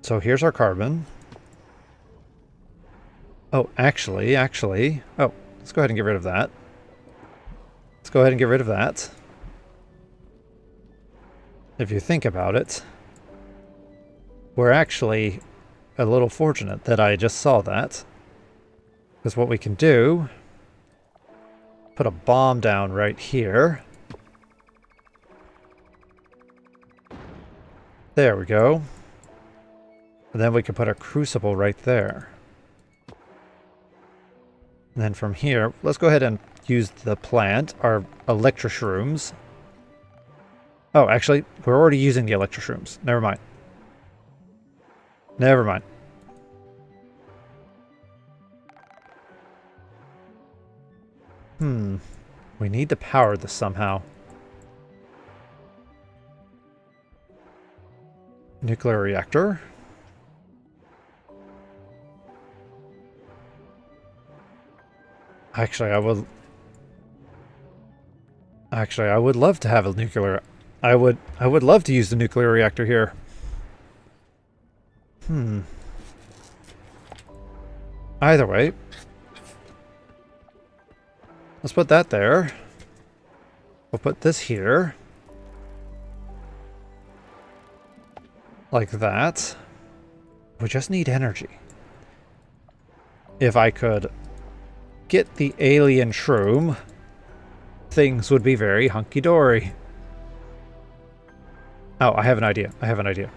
So here's our carbon. Oh, actually... Oh, let's go ahead and get rid of that. Let's go ahead and get rid of that. If you think about it, we're actually a little fortunate that I just saw that. Because what we can do... Put a bomb down right here. There we go. And then we can put a crucible right there. And then from here, let's go ahead and use the plant, our electroshrooms. Oh, actually, we're already using the electroshrooms. Never mind. Never mind. We need to power this somehow. Nuclear reactor. Actually, I would love to have a nuclear... I would love to use the nuclear reactor here. Either way. Let's put that there. We'll put this here. Like that. We just need energy. If I could get the alien shroom, things would be very hunky-dory. Oh, I have an idea. I have an idea.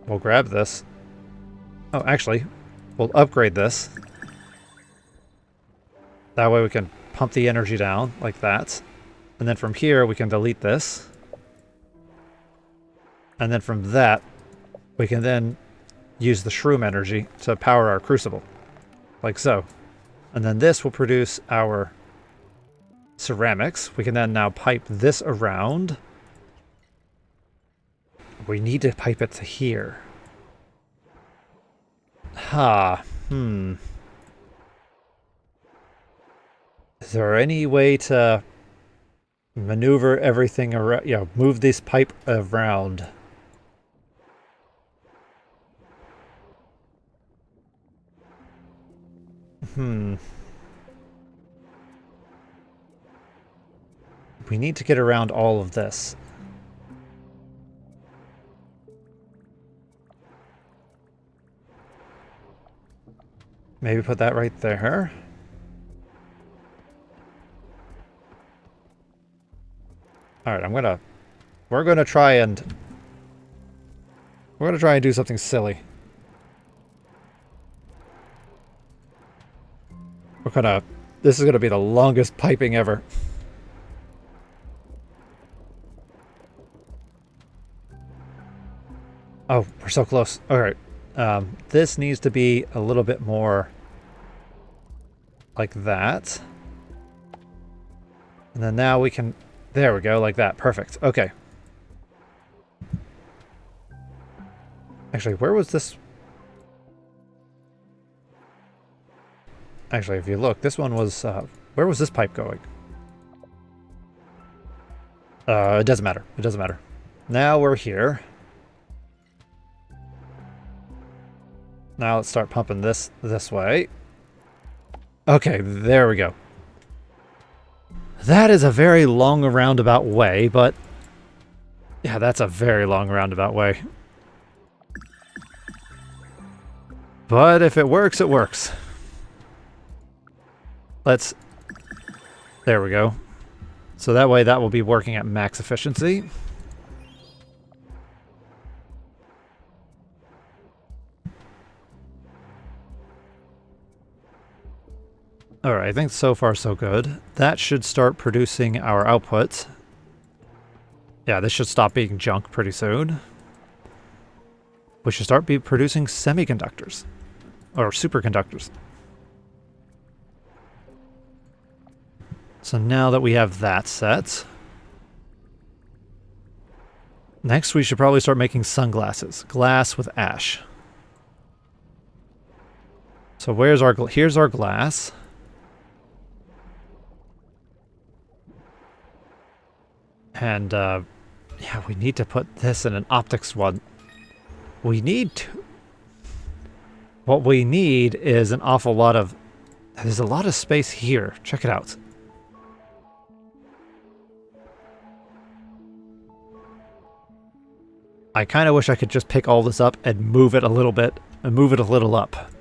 We'll grab this. Oh, actually, we'll upgrade this. That way we can pump the energy down, like that. And then from here, we can delete this. And then from that, we can then use the shroom energy to power our crucible. Like so. And then this will produce our ceramics. We can then now pipe this around. We need to pipe it to here. Is there any way to maneuver everything around, you know, move this pipe around? We need to get around all of this. Maybe put that right there. Alright, we're gonna try and do something silly. This is gonna be the longest piping ever. Oh, we're so close. Alright. This needs to be a little bit more like that. And then now we can... There we go, like that. Perfect. Okay. Actually, where was this? Actually, if you look, this one was... where was this pipe going? It doesn't matter. It doesn't matter. Now we're here. Now let's start pumping this way. Okay, there we go. That is a very long roundabout way, but... yeah, that's a very long roundabout way. But if it works, it works. Let's... there we go. So that way that will be working at max efficiency. Alright, I think so far so good. That should start producing our output. Yeah, this should stop being junk pretty soon. We should start producing semiconductors. Or superconductors. So now that we have that set... next we should probably start making sunglasses. Glass with ash. So where's our... here's our glass. And, yeah, we need to put this in an optics one. We need to... what we need is an awful lot of... there's a lot of space here. Check it out. I kind of wish I could just pick all this up and move it a little bit, and move it a little up.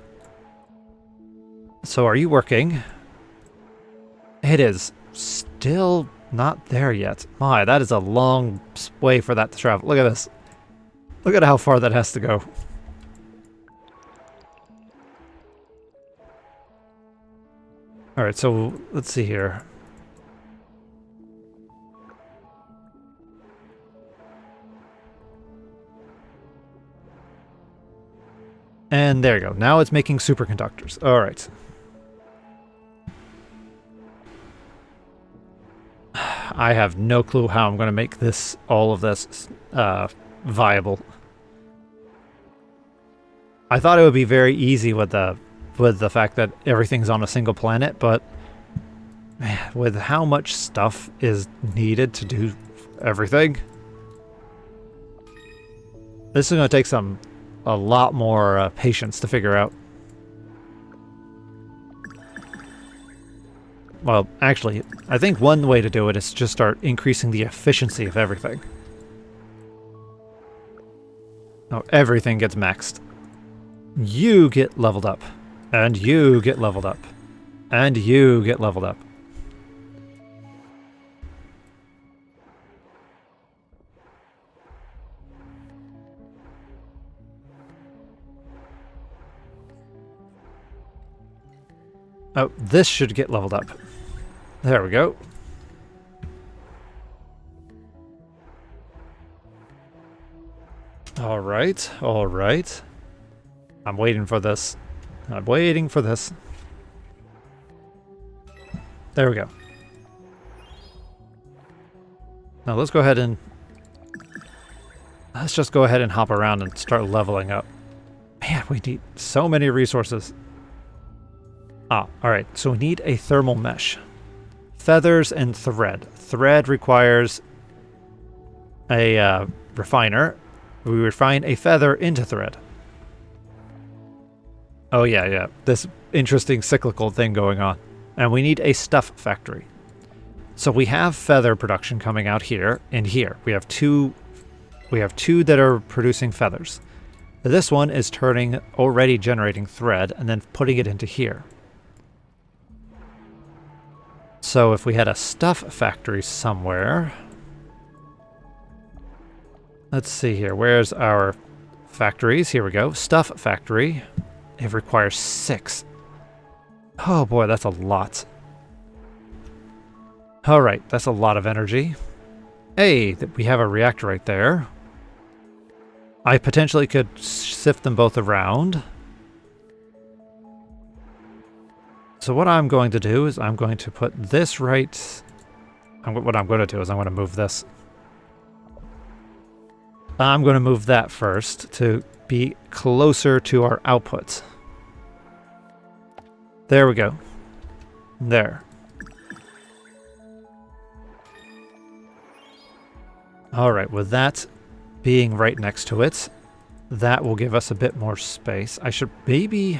So are you working? It is still... not there yet. My, that is a long way for that to travel. Look at this. Look at how far that has to go. Alright, so let's see here. And there you go. Now it's making superconductors. Alright. I have no clue how I'm going to make this, all of this, viable. I thought it would be very easy with the fact that everything's on a single planet, but man, with how much stuff is needed to do everything, this is going to take a lot more patience to figure out. Well, actually, I think one way to do it is just start increasing the efficiency of everything. Oh, everything gets maxed. You get leveled up. And you get leveled up. And you get leveled up. Oh, this should get leveled up. There we go. Alright, alright. I'm waiting for this. I'm waiting for this. There we go. Now let's go ahead and... let's just go ahead and hop around and start leveling up. Man, we need so many resources. Ah, alright, so we need a thermal mesh. Feathers and thread. Thread requires a refiner. We refine a feather into thread. Oh yeah, this interesting cyclical thing going on. And we need a stuff factory. So we have feather production coming out here and here. We have two that are producing feathers. This one is already generating thread and then putting it into here. So if we had a stuff factory somewhere... let's see here. Where's our factories? Here we go. Stuff factory. It requires 6. Oh boy, that's a lot. Alright, that's a lot of energy. Hey, we have a reactor right there. I potentially could sift them both around. So what I'm going to do is I'm going to put this right... what I'm going to do is I'm going to move this. I'm going to move that first to be closer to our output. There we go. There. Alright, with that being right next to it, that will give us a bit more space. I should maybe...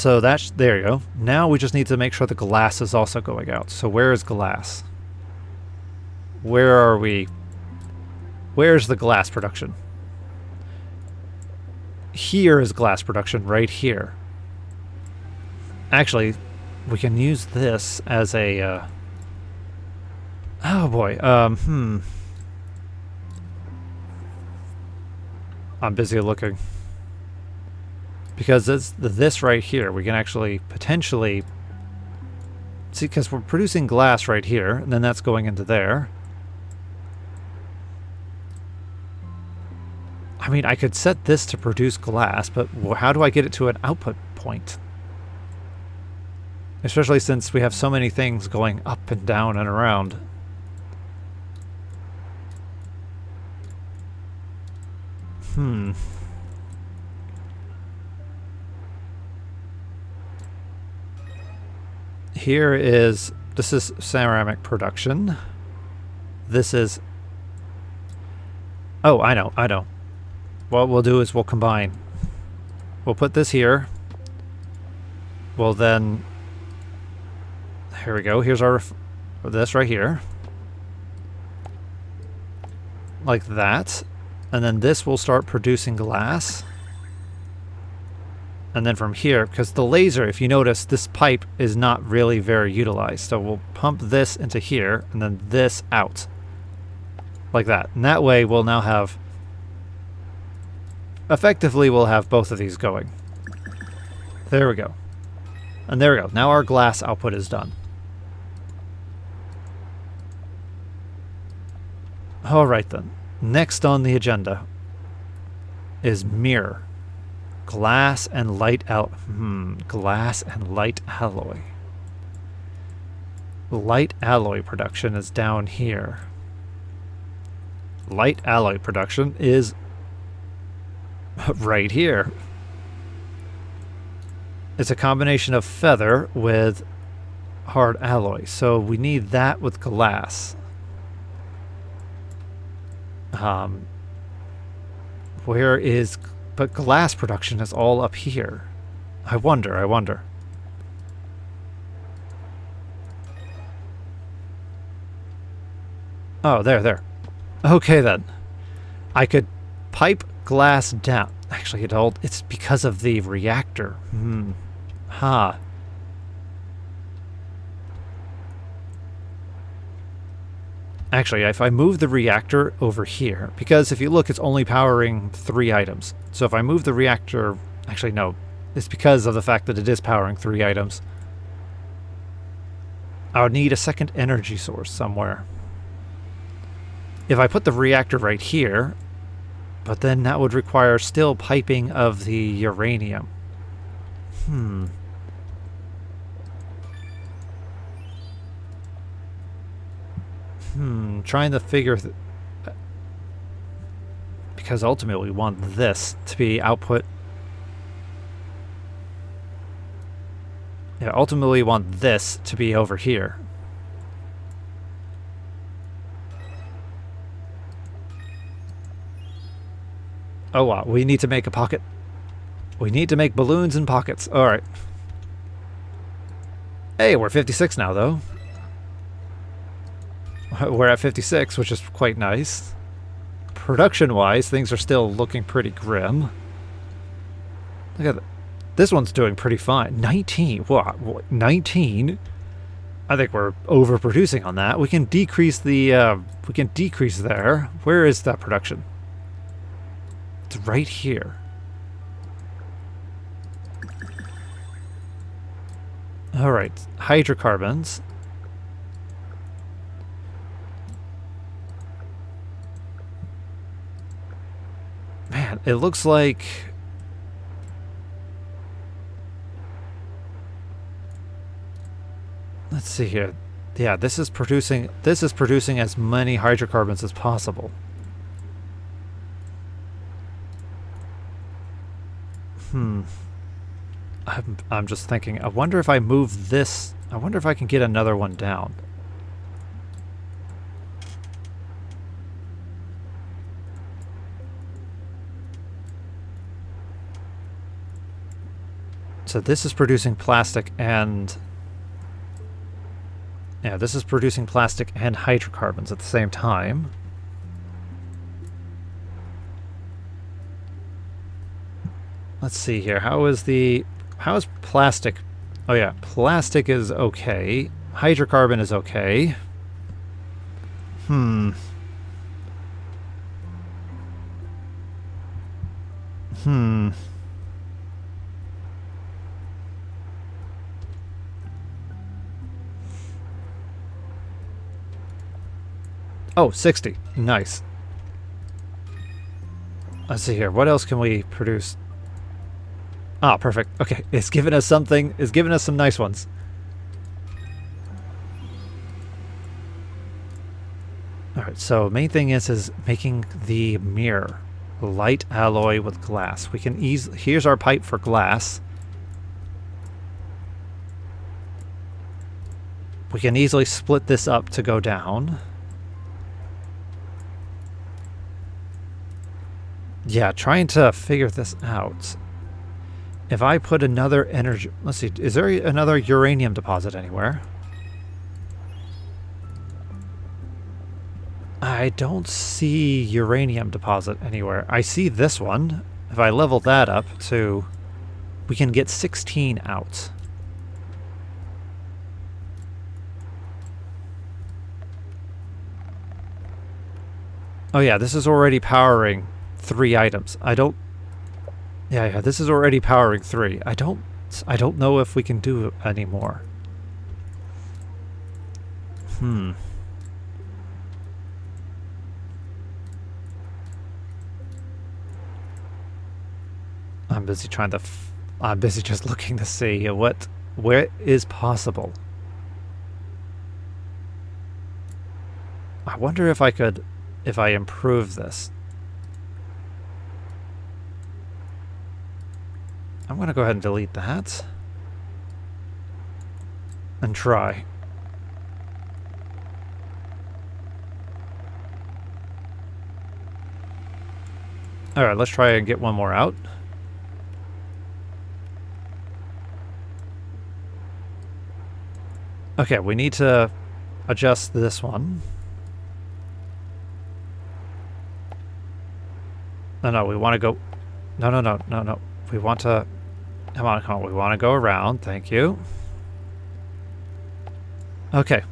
So that's, there you go. Now we just need to make sure the glass is also going out. So where is glass? Where are we? Where's the glass production? Here is glass production, right here. Actually, we can use this as a, oh boy, I'm busy looking. Because this right here, we can actually potentially... See, because we're producing glass right here, and then that's going into there. I mean, I could set this to produce glass, but how do I get it to an output point? Especially since we have so many things going up and down and around. Here is... This is ceramic production. This is... Oh, I know. What we'll do is we'll combine. We'll put this here. We'll then... Here we go. Here's our... This right here. Like that. And then this will start producing glass. And then from here, because the laser, if you notice, this pipe is not really very utilized. So we'll pump this into here, and then this out. Like that. And that way we'll now have... Effectively, we'll have both of these going. There we go. And there we go. Now our glass output is done. Alright then. Next on the agenda is mirror. Glass and light glass and light alloy. Light alloy production is down here. Light alloy production is right here. It's a combination of feather with hard alloy, so we need that with glass. Where is... But glass production is all up here. I wonder. Oh, there. Okay then. I could pipe glass down. Actually, it's because of the reactor. Actually, if I move the reactor over here, because if you look, it's only powering 3 items. So if I move the reactor... Actually, no. It's because of the fact that it is powering 3 items. I would need a second energy source somewhere. If I put the reactor right here, but then that would require still piping of the uranium. Trying to figure... because ultimately we want this to be output... Yeah, ultimately we want this to be over here. Oh wow, we need to make a pocket. We need to make balloons and pockets. Alright. Hey, we're 56 now though. We're at 56, which is quite nice. Production-wise, things are still looking pretty grim. Look at that. This one's doing pretty fine. 19. What? 19? I think we're overproducing on that. We can decrease the... we can decrease there. Where is that production? It's right here. Alright. Hydrocarbons. Man, it looks like... Let's see here. Yeah, this is producing as many hydrocarbons as possible. I'm just thinking, I wonder if I move this, I wonder if I can get another one down. So this is producing plastic and... Yeah, this is producing plastic and hydrocarbons at the same time. Let's see here. How is plastic? Oh yeah, plastic is okay. Hydrocarbon is okay. Hmm. Oh, 60. Nice. Let's see here. What else can we produce? Ah, perfect. Okay, it's given us something. It's given us some nice ones. Alright, so main thing is making the mirror. Light alloy with glass. We can easily... Here's our pipe for glass. We can easily split this up to go down. Yeah, trying to figure this out. If I put another energy... Let's see, is there another uranium deposit anywhere? I don't see uranium deposit anywhere. I see this one. If I level that up to... We can get 16 out. Oh yeah, this is already powering 3 items. I don't... Yeah, this is already powering 3. I don't know if we can do any more. I'm busy trying to... I'm busy just looking to see where is possible. I wonder if I could... If I improve this. I'm going to go ahead and delete that. And try. Alright, let's try and get one more out. Okay, we need to adjust this one. No, we want to go... No. We want to... Come on. We want to go around. Thank you. Okay.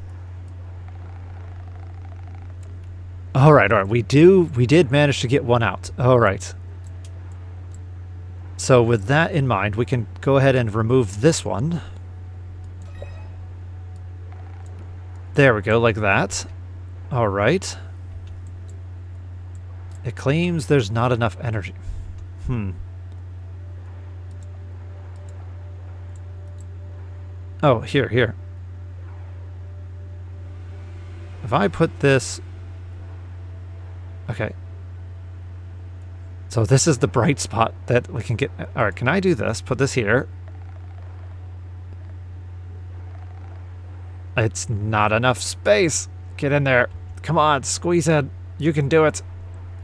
Alright. We did manage to get one out. Alright. So with that in mind, we can go ahead and remove this one. There we go, like that. Alright. It claims there's not enough energy. Oh, here. If I put this... Okay. So this is the bright spot that we can get... Alright, can I do this? Put this here. It's not enough space. Get in there. Come on, squeeze in. You can do it.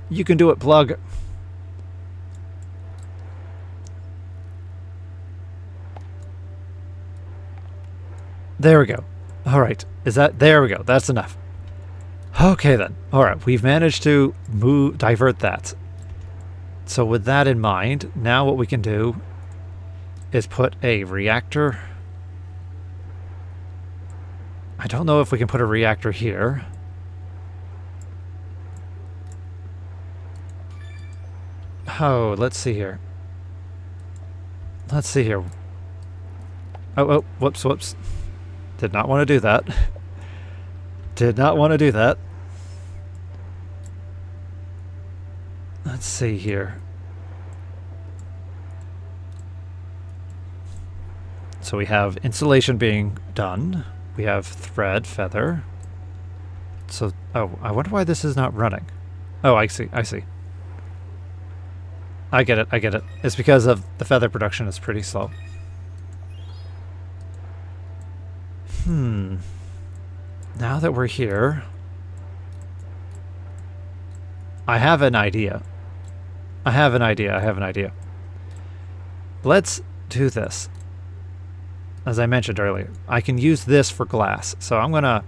You can do it, plug. There we go. Alright. There we go. That's enough. Okay then. Alright, we've managed to divert that. So with that in mind, now what we can do is put a reactor. I don't know if we can put a reactor here. Oh, let's see here. Oh, whoops. Did not want to do that. Did not want to do that. Let's see here. So we have insulation being done. We have thread, feather. So, oh, I wonder why this is not running. Oh, I see. I get it. It's because of the feather production is pretty slow. Now that we're here, I have an idea. Let's do this. as I mentioned earlier, I can use this for glass. So I'm going to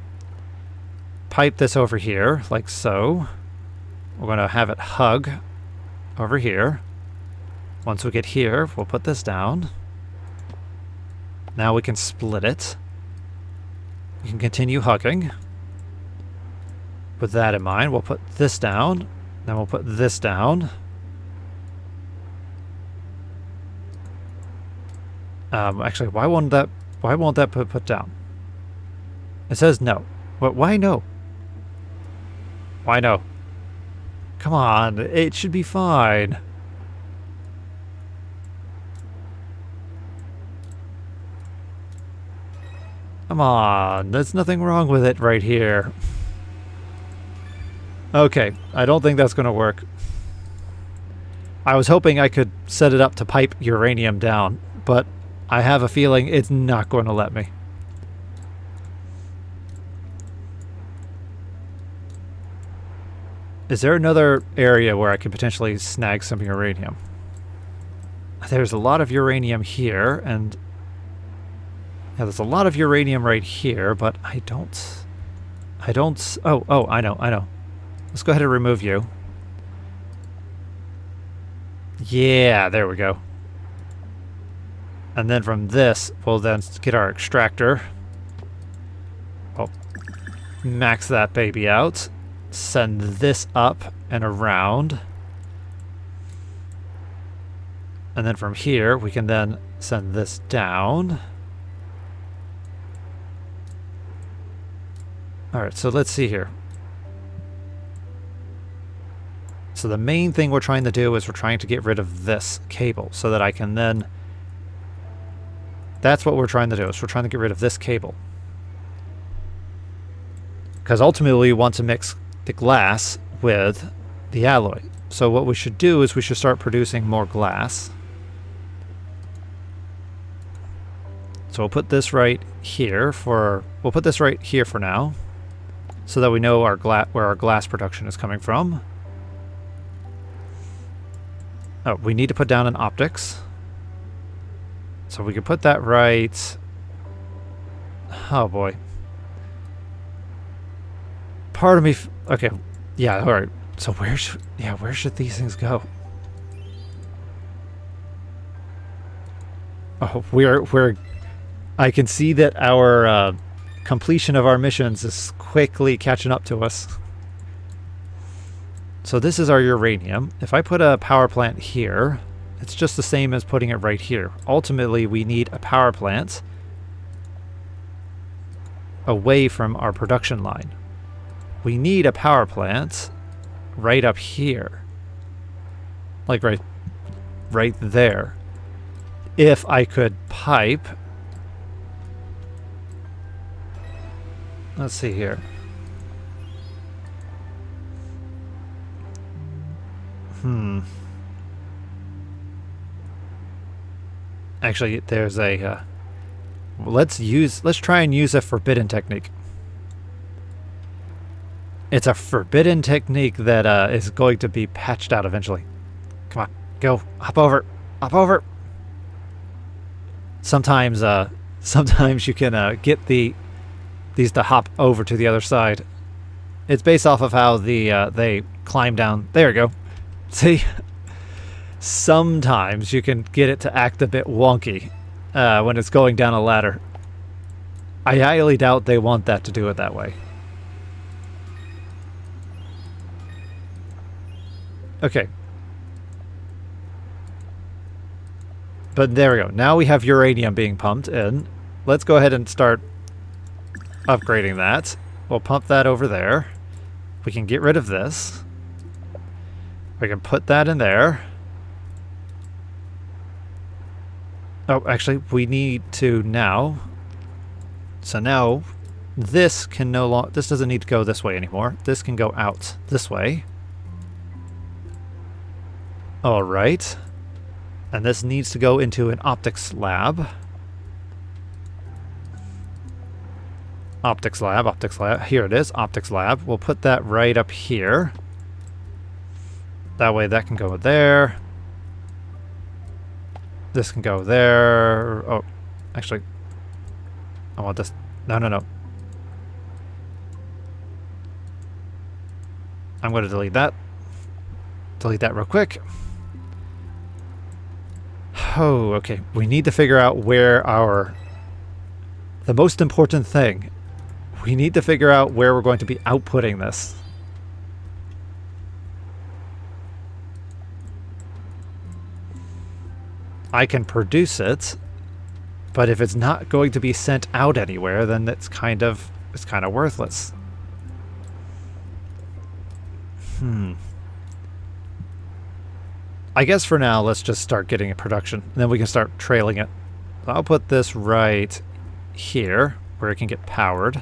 pipe this over here, like so. We're going to have it hug over here. Once we get here, we'll put this down. Now we can split it. We can continue hugging. With that in mind, we'll put this down. Then we'll put this down. Actually, why won't that put down? It says no. But why no? Why no? Come on, it should be fine. Come on, there's nothing wrong with it right here. Okay, I don't think that's going to work. I was hoping I could set it up to pipe uranium down, but I have a feeling it's not going to let me. Is there another area where I could potentially snag some uranium? There's a lot of uranium here, and yeah, there's a lot of uranium right here, but I don't, oh, I know. Let's go ahead and remove you. Yeah, there we go. And then from this, we'll then get our extractor. Oh, max that baby out. Send this up and around. And then from here, we can then send this down. Alright, so let's see here. So the main thing we're trying to do is we're trying to get rid of this cable so that I can then... That's what we're trying to do, is we're trying to get rid of this cable. Because ultimately we want to mix the glass with the alloy. So what we should do is we should start producing more glass. So we'll put this right here for... We'll put this right here for now, so that we know our where our glass production is coming from. Oh, we need to put down an optics. So we can put that right... Oh boy. Part of me... Okay, yeah, alright. So where should these things go? Oh, we're... I can see that our completion of our missions is quickly catching up to us. So this is our uranium. If I put a power plant here, it's just the same as putting it right here. Ultimately, we need a power plant away from our production line. We need a power plant right up here. Like right there. If I could pipe... Let's see here. Actually, there's a... let's try and use a forbidden technique. It's a forbidden technique that is going to be patched out eventually. Come on, go, hop over, hop over. Sometimes you can get these to hop over to the other side. It's based off of how they climb down. There we go. See? Sometimes you can get it to act a bit wonky when it's going down a ladder. I highly doubt they want that to do it that way. Okay. But there we go. Now we have uranium being pumped in. Let's go ahead and start upgrading that. We'll pump that over there. We can get rid of this. We can put that in there. Oh, actually, we need to now. So now, this can no longer... This doesn't need to go this way anymore. This can go out this way. Alright. And this needs to go into an optics lab. Optics lab, optics lab. Here it is, optics lab. We'll put that right up here. That way that can go there. This can go there. Oh, actually, I want this. No, no, no. I'm going to delete that. Delete that real quick. Oh, okay. We need to figure out where our... The most important thing. We need to figure out where we're going to be outputting this. I can produce it, but if it's not going to be sent out anywhere, then it's kind of worthless. I guess for now, let's just start getting a production, and then we can start trailing it. I'll put this right here, where it can get powered.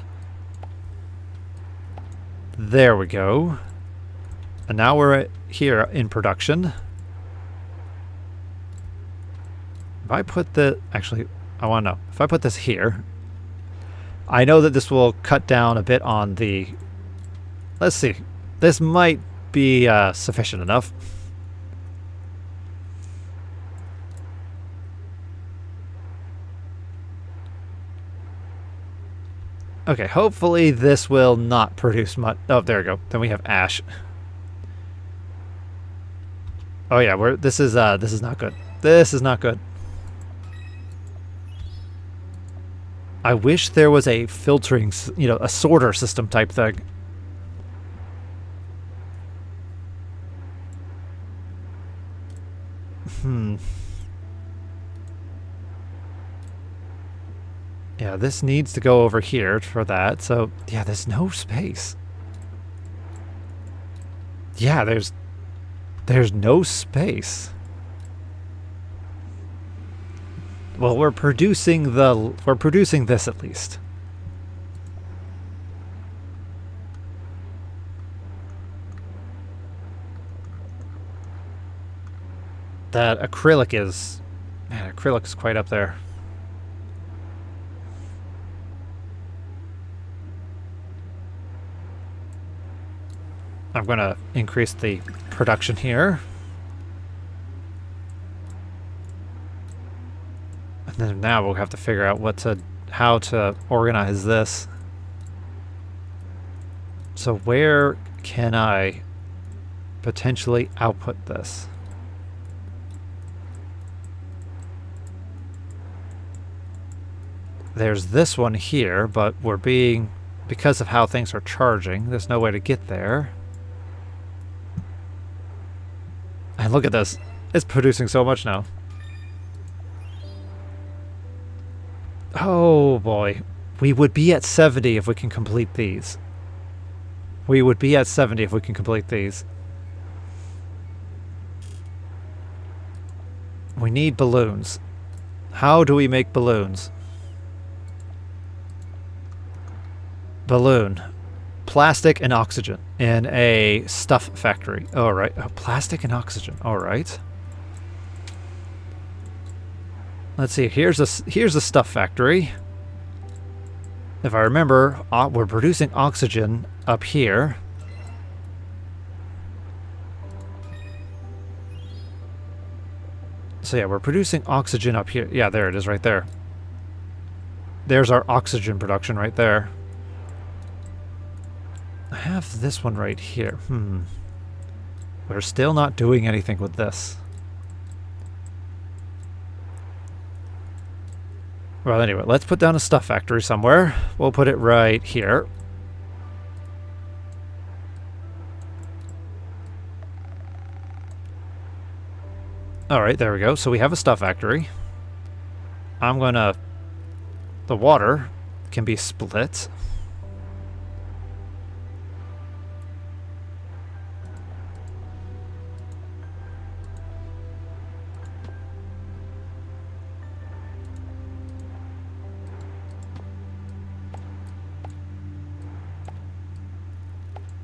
There we go. And now we're here in production. If I put the... Actually, I want to know. If I put this here, I know that this will cut down a bit on the... Let's see. This might be sufficient enough. Okay, hopefully this will not produce much. Oh, there we go. Then we have ash. Oh yeah, this is not good. This is not good. I wish there was a filtering, a sorter system type thing. Yeah, this needs to go over here for that. So, yeah, there's no space. Yeah, there's no space. Well, we're producing this at least. That acrylic is... Man, acrylic is quite up there. I'm going to increase the production here. And then now we'll have to figure out how to organize this. So where can I potentially output this? There's this one here, but because of how things are charging, there's no way to get there. And look at this. It's producing so much now. Oh boy. We would be at 70 if we can complete these. We would be at 70 if we can complete these. We need balloons. How do we make balloons? Balloon. Plastic and oxygen in a stuff factory. All right. Oh, plastic and oxygen. All right. Let's see. Here's a stuff factory. If I remember, we're producing oxygen up here. So yeah, we're producing oxygen up here. Yeah, there it is right there. There's our oxygen production right there. I have this one right here. We're still not doing anything with this. Well, anyway, let's put down a stuff factory somewhere. We'll put it right here. Alright, there we go. So we have a stuff factory. The water can be split.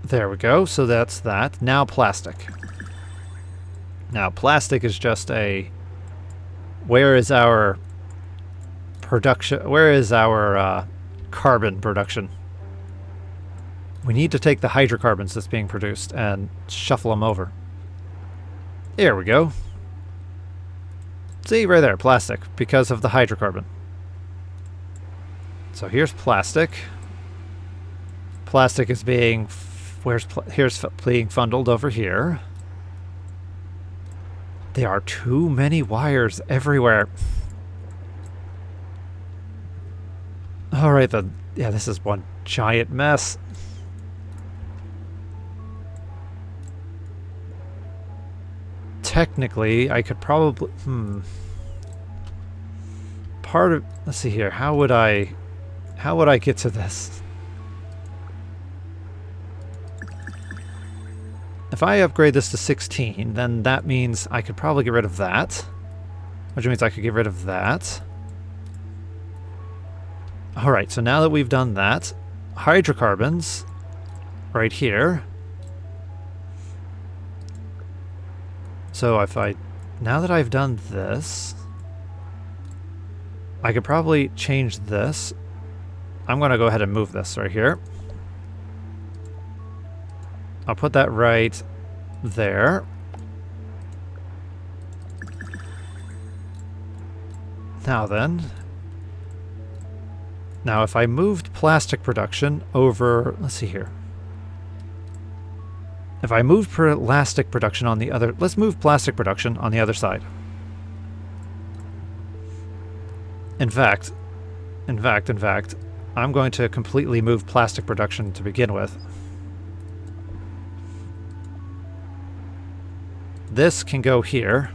There we go. So that's that. Now plastic. Now plastic is just where is our production? Where is our carbon production? We need to take the hydrocarbons that's being produced and shuffle them over. There we go. See, right there, plastic, because of the hydrocarbon. So here's plastic. Plastic is being here's being fundled over here. There are too many wires everywhere. All right then. Yeah, this is one giant mess. Technically, I could probably part of, let's see here. How would I get to this? If I upgrade this to 16, then that means I could probably get rid of that. Which means I could get rid of that. Alright, so now that we've done that, hydrocarbons, right here. So if now that I've done this, I could probably change this. I'm going to go ahead and move this right here. I'll put that right there. Now then. Now if I moved plastic production over, let's see here. If I moved plastic production on the other, let's move plastic production on the other side. In fact, I'm going to completely move plastic production to begin with. This can go here.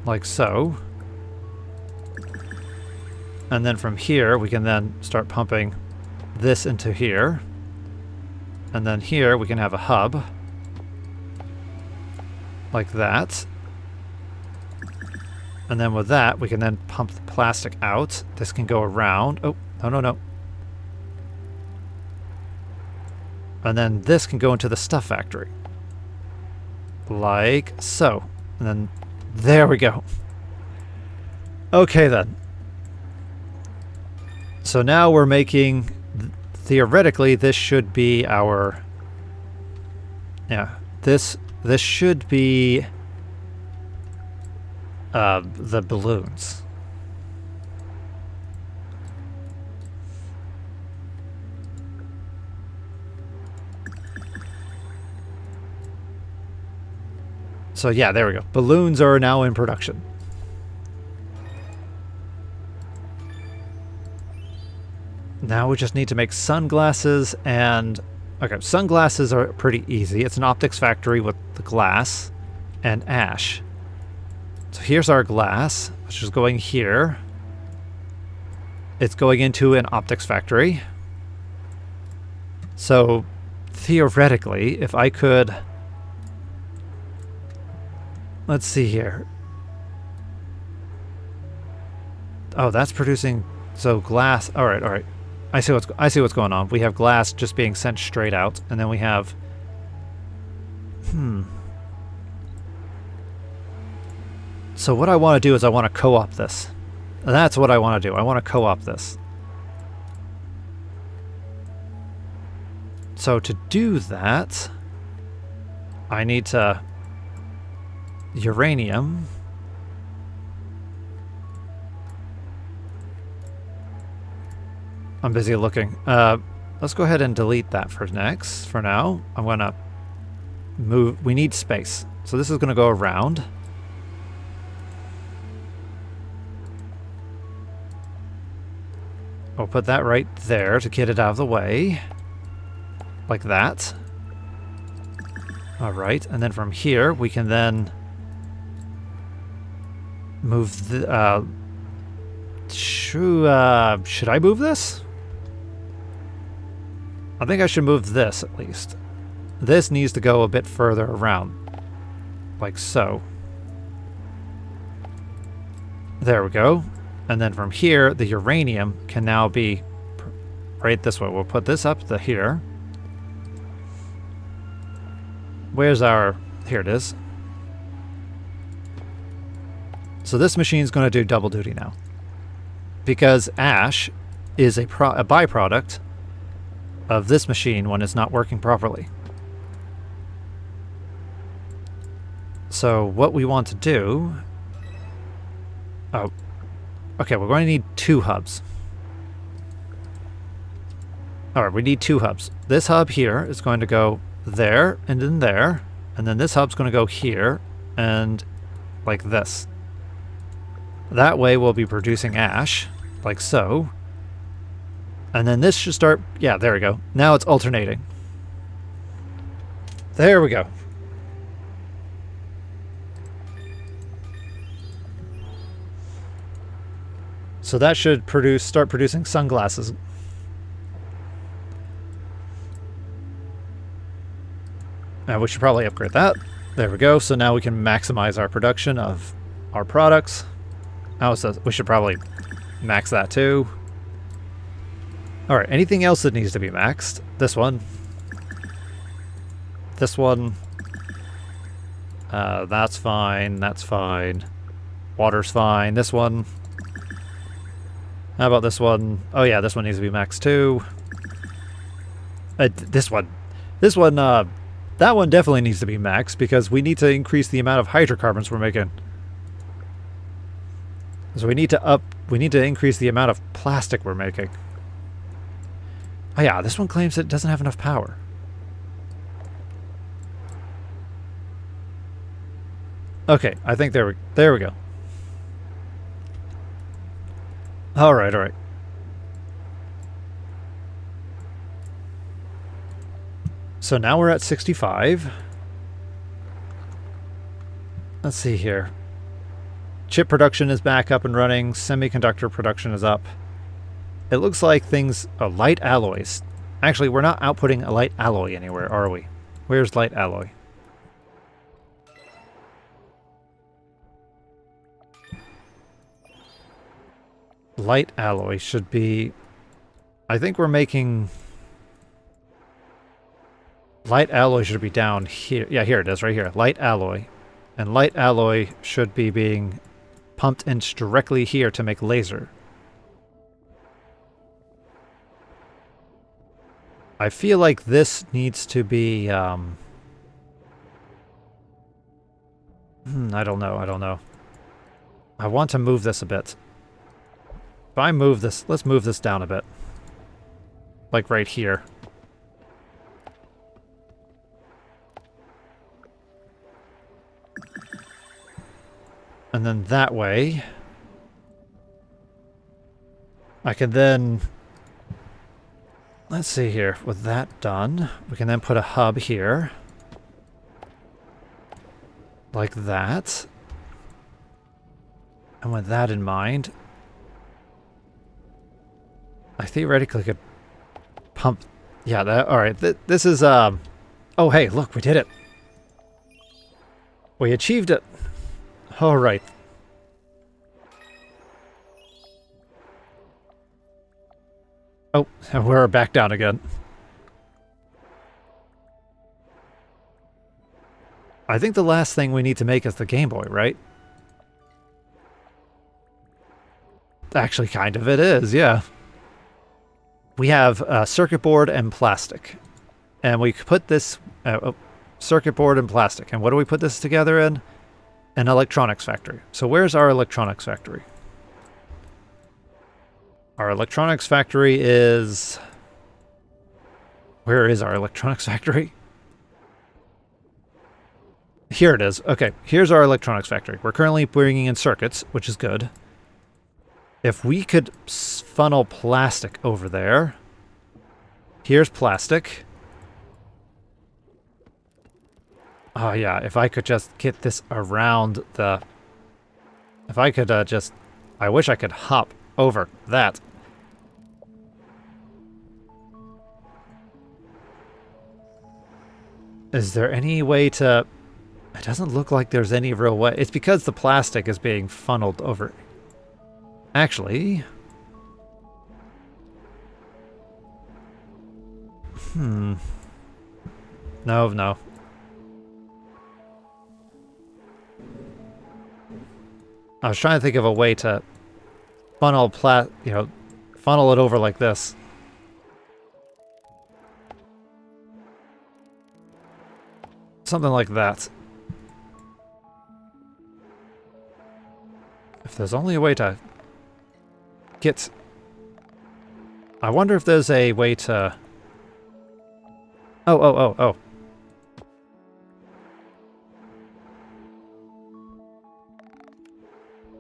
Like so. And then from here, we can then start pumping this into here. And then here, we can have a hub. Like that. And then with that, we can then pump the plastic out. This can go around. Oh, no. And then this can go into the stuff factory. Like so. And then there we go. Okay then. So now we're making, theoretically, this should be our, yeah, this should be the balloons. So yeah, there we go. Balloons are now in production. Now we just need to make sunglasses and... Okay, sunglasses are pretty easy. It's an optics factory with the glass and ash. So here's our glass, which is going here. It's going into an optics factory. So theoretically, if I could... Let's see here. Oh, that's producing... So glass... Alright. I see what's going on. We have glass just being sent straight out, and then we have... So what I want to do is I want to co-op this. That's what I want to do. I want to co-op this. So to do that, I need to... Uranium. I'm busy looking. Let's go ahead and delete that for now. I'm going to move. We need space. So this is going to go around. I'll put that right there to get it out of the way. Like that. Alright, and then from here we can then move the... should I move this? I think I should move this at least. This needs to go a bit further around. Like so. There we go. And then from here, the uranium can now be right this way. We'll put this up to here. Where's our... Here it is. So this machine's going to do double duty now. Because ash is a byproduct of this machine when it's not working properly. So what we want to do... Oh. Okay, we're going to need 2 hubs. Alright, we need 2 hubs. This hub here is going to go there, and then this hub's going to go here, and like this. That way we'll be producing ash, like so. And then this should start... Yeah, there we go. Now it's alternating. There we go. So that should start producing sunglasses. Now we should probably upgrade that. There we go. So now we can maximize our production of our products. Oh, so we should probably max that too. Alright, anything else that needs to be maxed? This one. This one. That's fine. That's fine. Water's fine. This one. How about this one? Oh yeah, this one needs to be maxed too. This one. This one, that one definitely needs to be maxed because we need to increase the amount of hydrocarbons we're making. So we need to increase the amount of plastic we're making. Oh yeah, this one claims it doesn't have enough power. Okay, I think there we go. Alright, alright. So now we're at 65. Let's see here. Chip production is back up and running. Semiconductor production is up. It looks like things... Oh, light alloys. Actually, we're not outputting a light alloy anywhere, are we? Where's light alloy? Light alloy should be... I think we're making... Light alloy should be down here. Yeah, here it is, right here. Light alloy. And light alloy should be being pumped in directly here to make laser. I feel like this needs to be... I don't know. I want to move this a bit. If I move this, let's move this down a bit. Like right here. And then that way, I can then, let's see here, with that done, we can then put a hub here. Like that. And with that in mind, I theoretically could pump... Yeah, that... Alright, this is, Oh, hey, look, we did it. We achieved it. Alright. Oh, we're back down again. I think the last thing we need to make is the Game Boy, right? Actually, kind of it is, yeah. We have a circuit board and plastic. And we put this... circuit board and plastic. And what do we put this together in? An electronics factory. So where's our electronics factory? Our electronics factory is... Where is our electronics factory? Here it is. Okay, here's our electronics factory. We're currently bringing in circuits, which is good. If we could funnel plastic over there. Here's plastic. Oh yeah, if I could just get this around the... If I could just... I wish I could hop over that. Is there any way to... It doesn't look like there's any real way. It's because the plastic is being funneled over. Actually... No, no. I was trying to think of a way to funnel funnel it over like this. Something like that. If there's only a way to get... I wonder if there's a way to... Oh.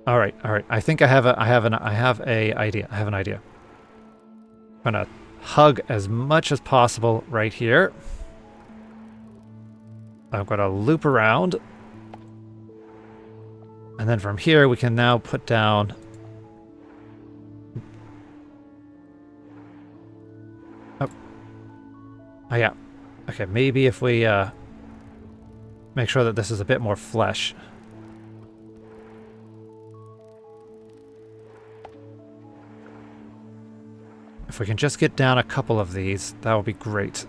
All right. I think I have an idea. I have an idea. I'm gonna hug as much as possible right here. I'm gonna loop around. And then from here we can now put down... Oh yeah. Okay, maybe if we make sure that this is a bit more flesh. If we can just get down a couple of these, that would be great.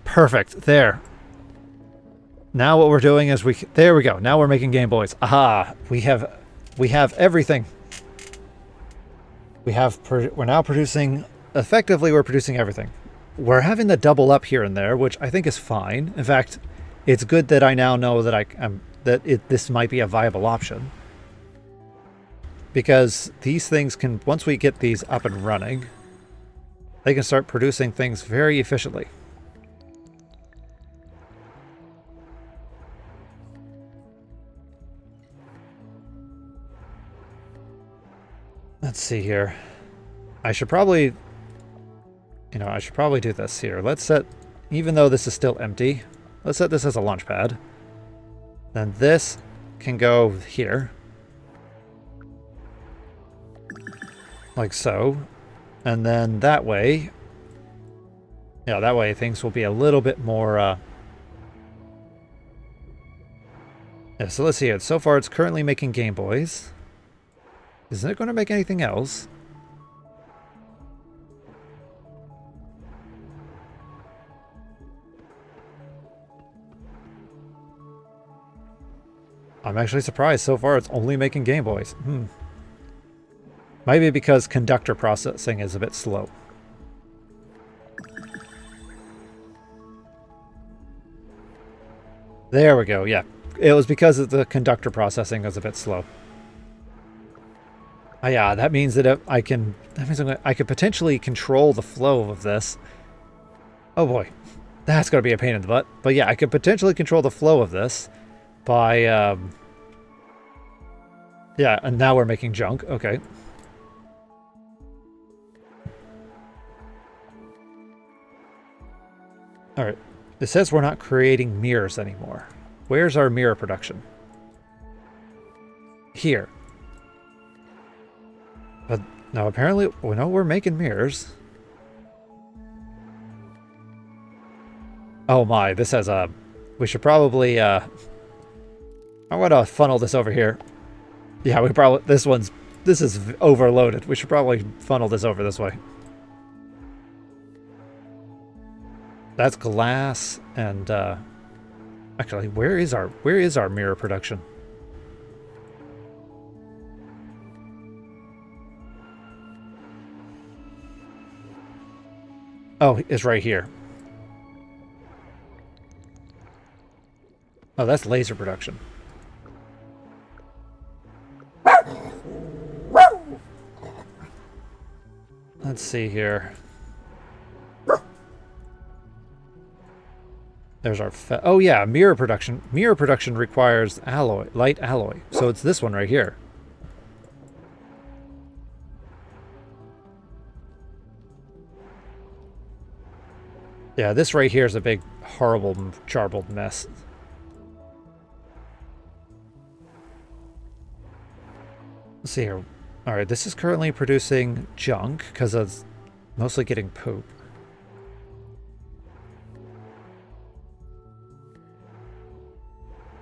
Perfect. There. Now what we're doing is there we go. Now we're making Game Boys. Aha! We have everything. We're now producing, effectively we're producing everything. We're having the double up here and there, which I think is fine. In fact, it's good that I now know that this might be a viable option. Because these things can, once we get these up and running, they can start producing things very efficiently. Let's see here. I should probably do this here. Let's set, even though this is still empty, let's set this as a launch pad. Then this can go here. Like so. And then that way, yeah, that way things will be a little bit more, yeah, so let's see it. So far it's currently making Game Boys. Isn't it going to make anything else? I'm actually surprised. So far it's only making Game Boys. Maybe because conductor processing is a bit slow. There we go, yeah. It was because of the conductor processing was a bit slow. Oh, yeah, that means that I can potentially control the flow of this. Oh boy, that's going to be a pain in the butt. But yeah, I could potentially control the flow of this by, yeah, and now we're making junk. Okay. All right. It says we're not creating mirrors anymore. Where's our mirror production? Here. But no, apparently, we know we're making mirrors. Oh my, this has a... We should probably, I'm gonna funnel this over here. Yeah, we probably... This is overloaded. We should probably funnel this over this way. That's glass and, actually, where is our mirror production? Oh, it's right here. Oh, that's laser production. Let's see here. There's our... Oh yeah, mirror production. Mirror production requires alloy, light alloy. So it's this one right here. Yeah, this right here is a big, horrible, jarbled mess. Let's see here. Alright, this is currently producing junk because it's mostly getting poop.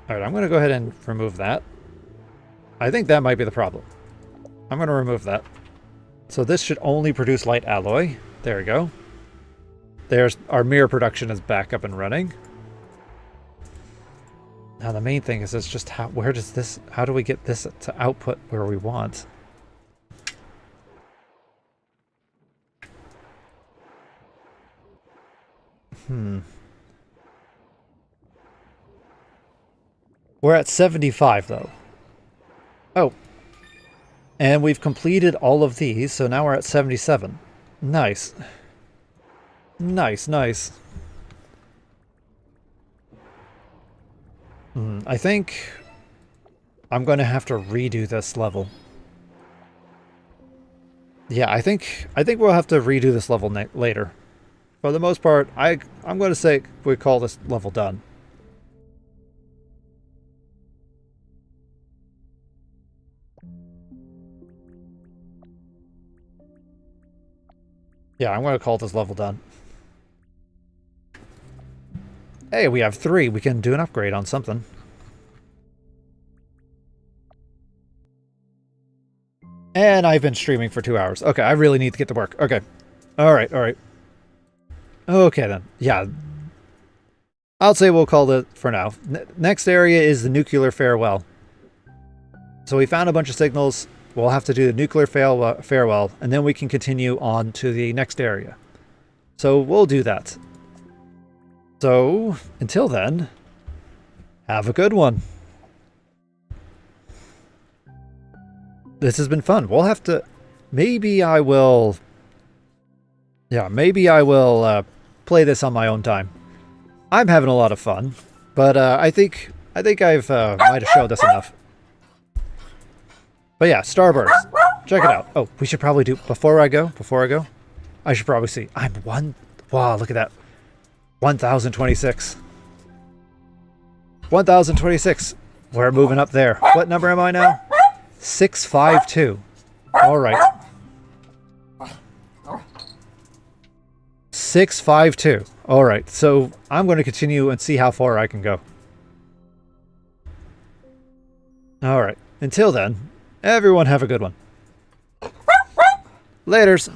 Alright, I'm going to go ahead and remove that. I think that might be the problem. I'm going to remove that. So this should only produce light alloy. There we go. There's our mirror production is back up and running. Now the main thing is just how do we get this to output where we want? We're at 75, though. Oh. And we've completed all of these, so now we're at 77. Nice. Nice, nice. I think I'm going to have to redo this level. Yeah, I think we'll have to redo this level later. For the most part, I'm going to say we call this level done. Yeah, I'm going to call this level done. Hey, we have 3. We can do an upgrade on something. And I've been streaming for 2 hours. Okay, I really need to get to work. Okay. Alright, alright. Okay then. Yeah. I'll say we'll call it for now. Next area is the nuclear farewell. So we found a bunch of signals. We'll have to do the nuclear farewell, and then we can continue on to the next area. So we'll do that. So, until then, have a good one. This has been fun. We'll have to... Maybe I will... Yeah, maybe I will play this on my own time. I'm having a lot of fun, but I think I've might have showed this enough. But yeah, Starburst. Check it out. Oh, we should probably do... Before I go, I should probably see. I'm one... Wow, look at that. 1026. 1026. We're moving up there. What number am I now? 652. Alright. 652. Alright, so I'm going to continue and see how far I can go. Alright, until then, everyone have a good one. Laters.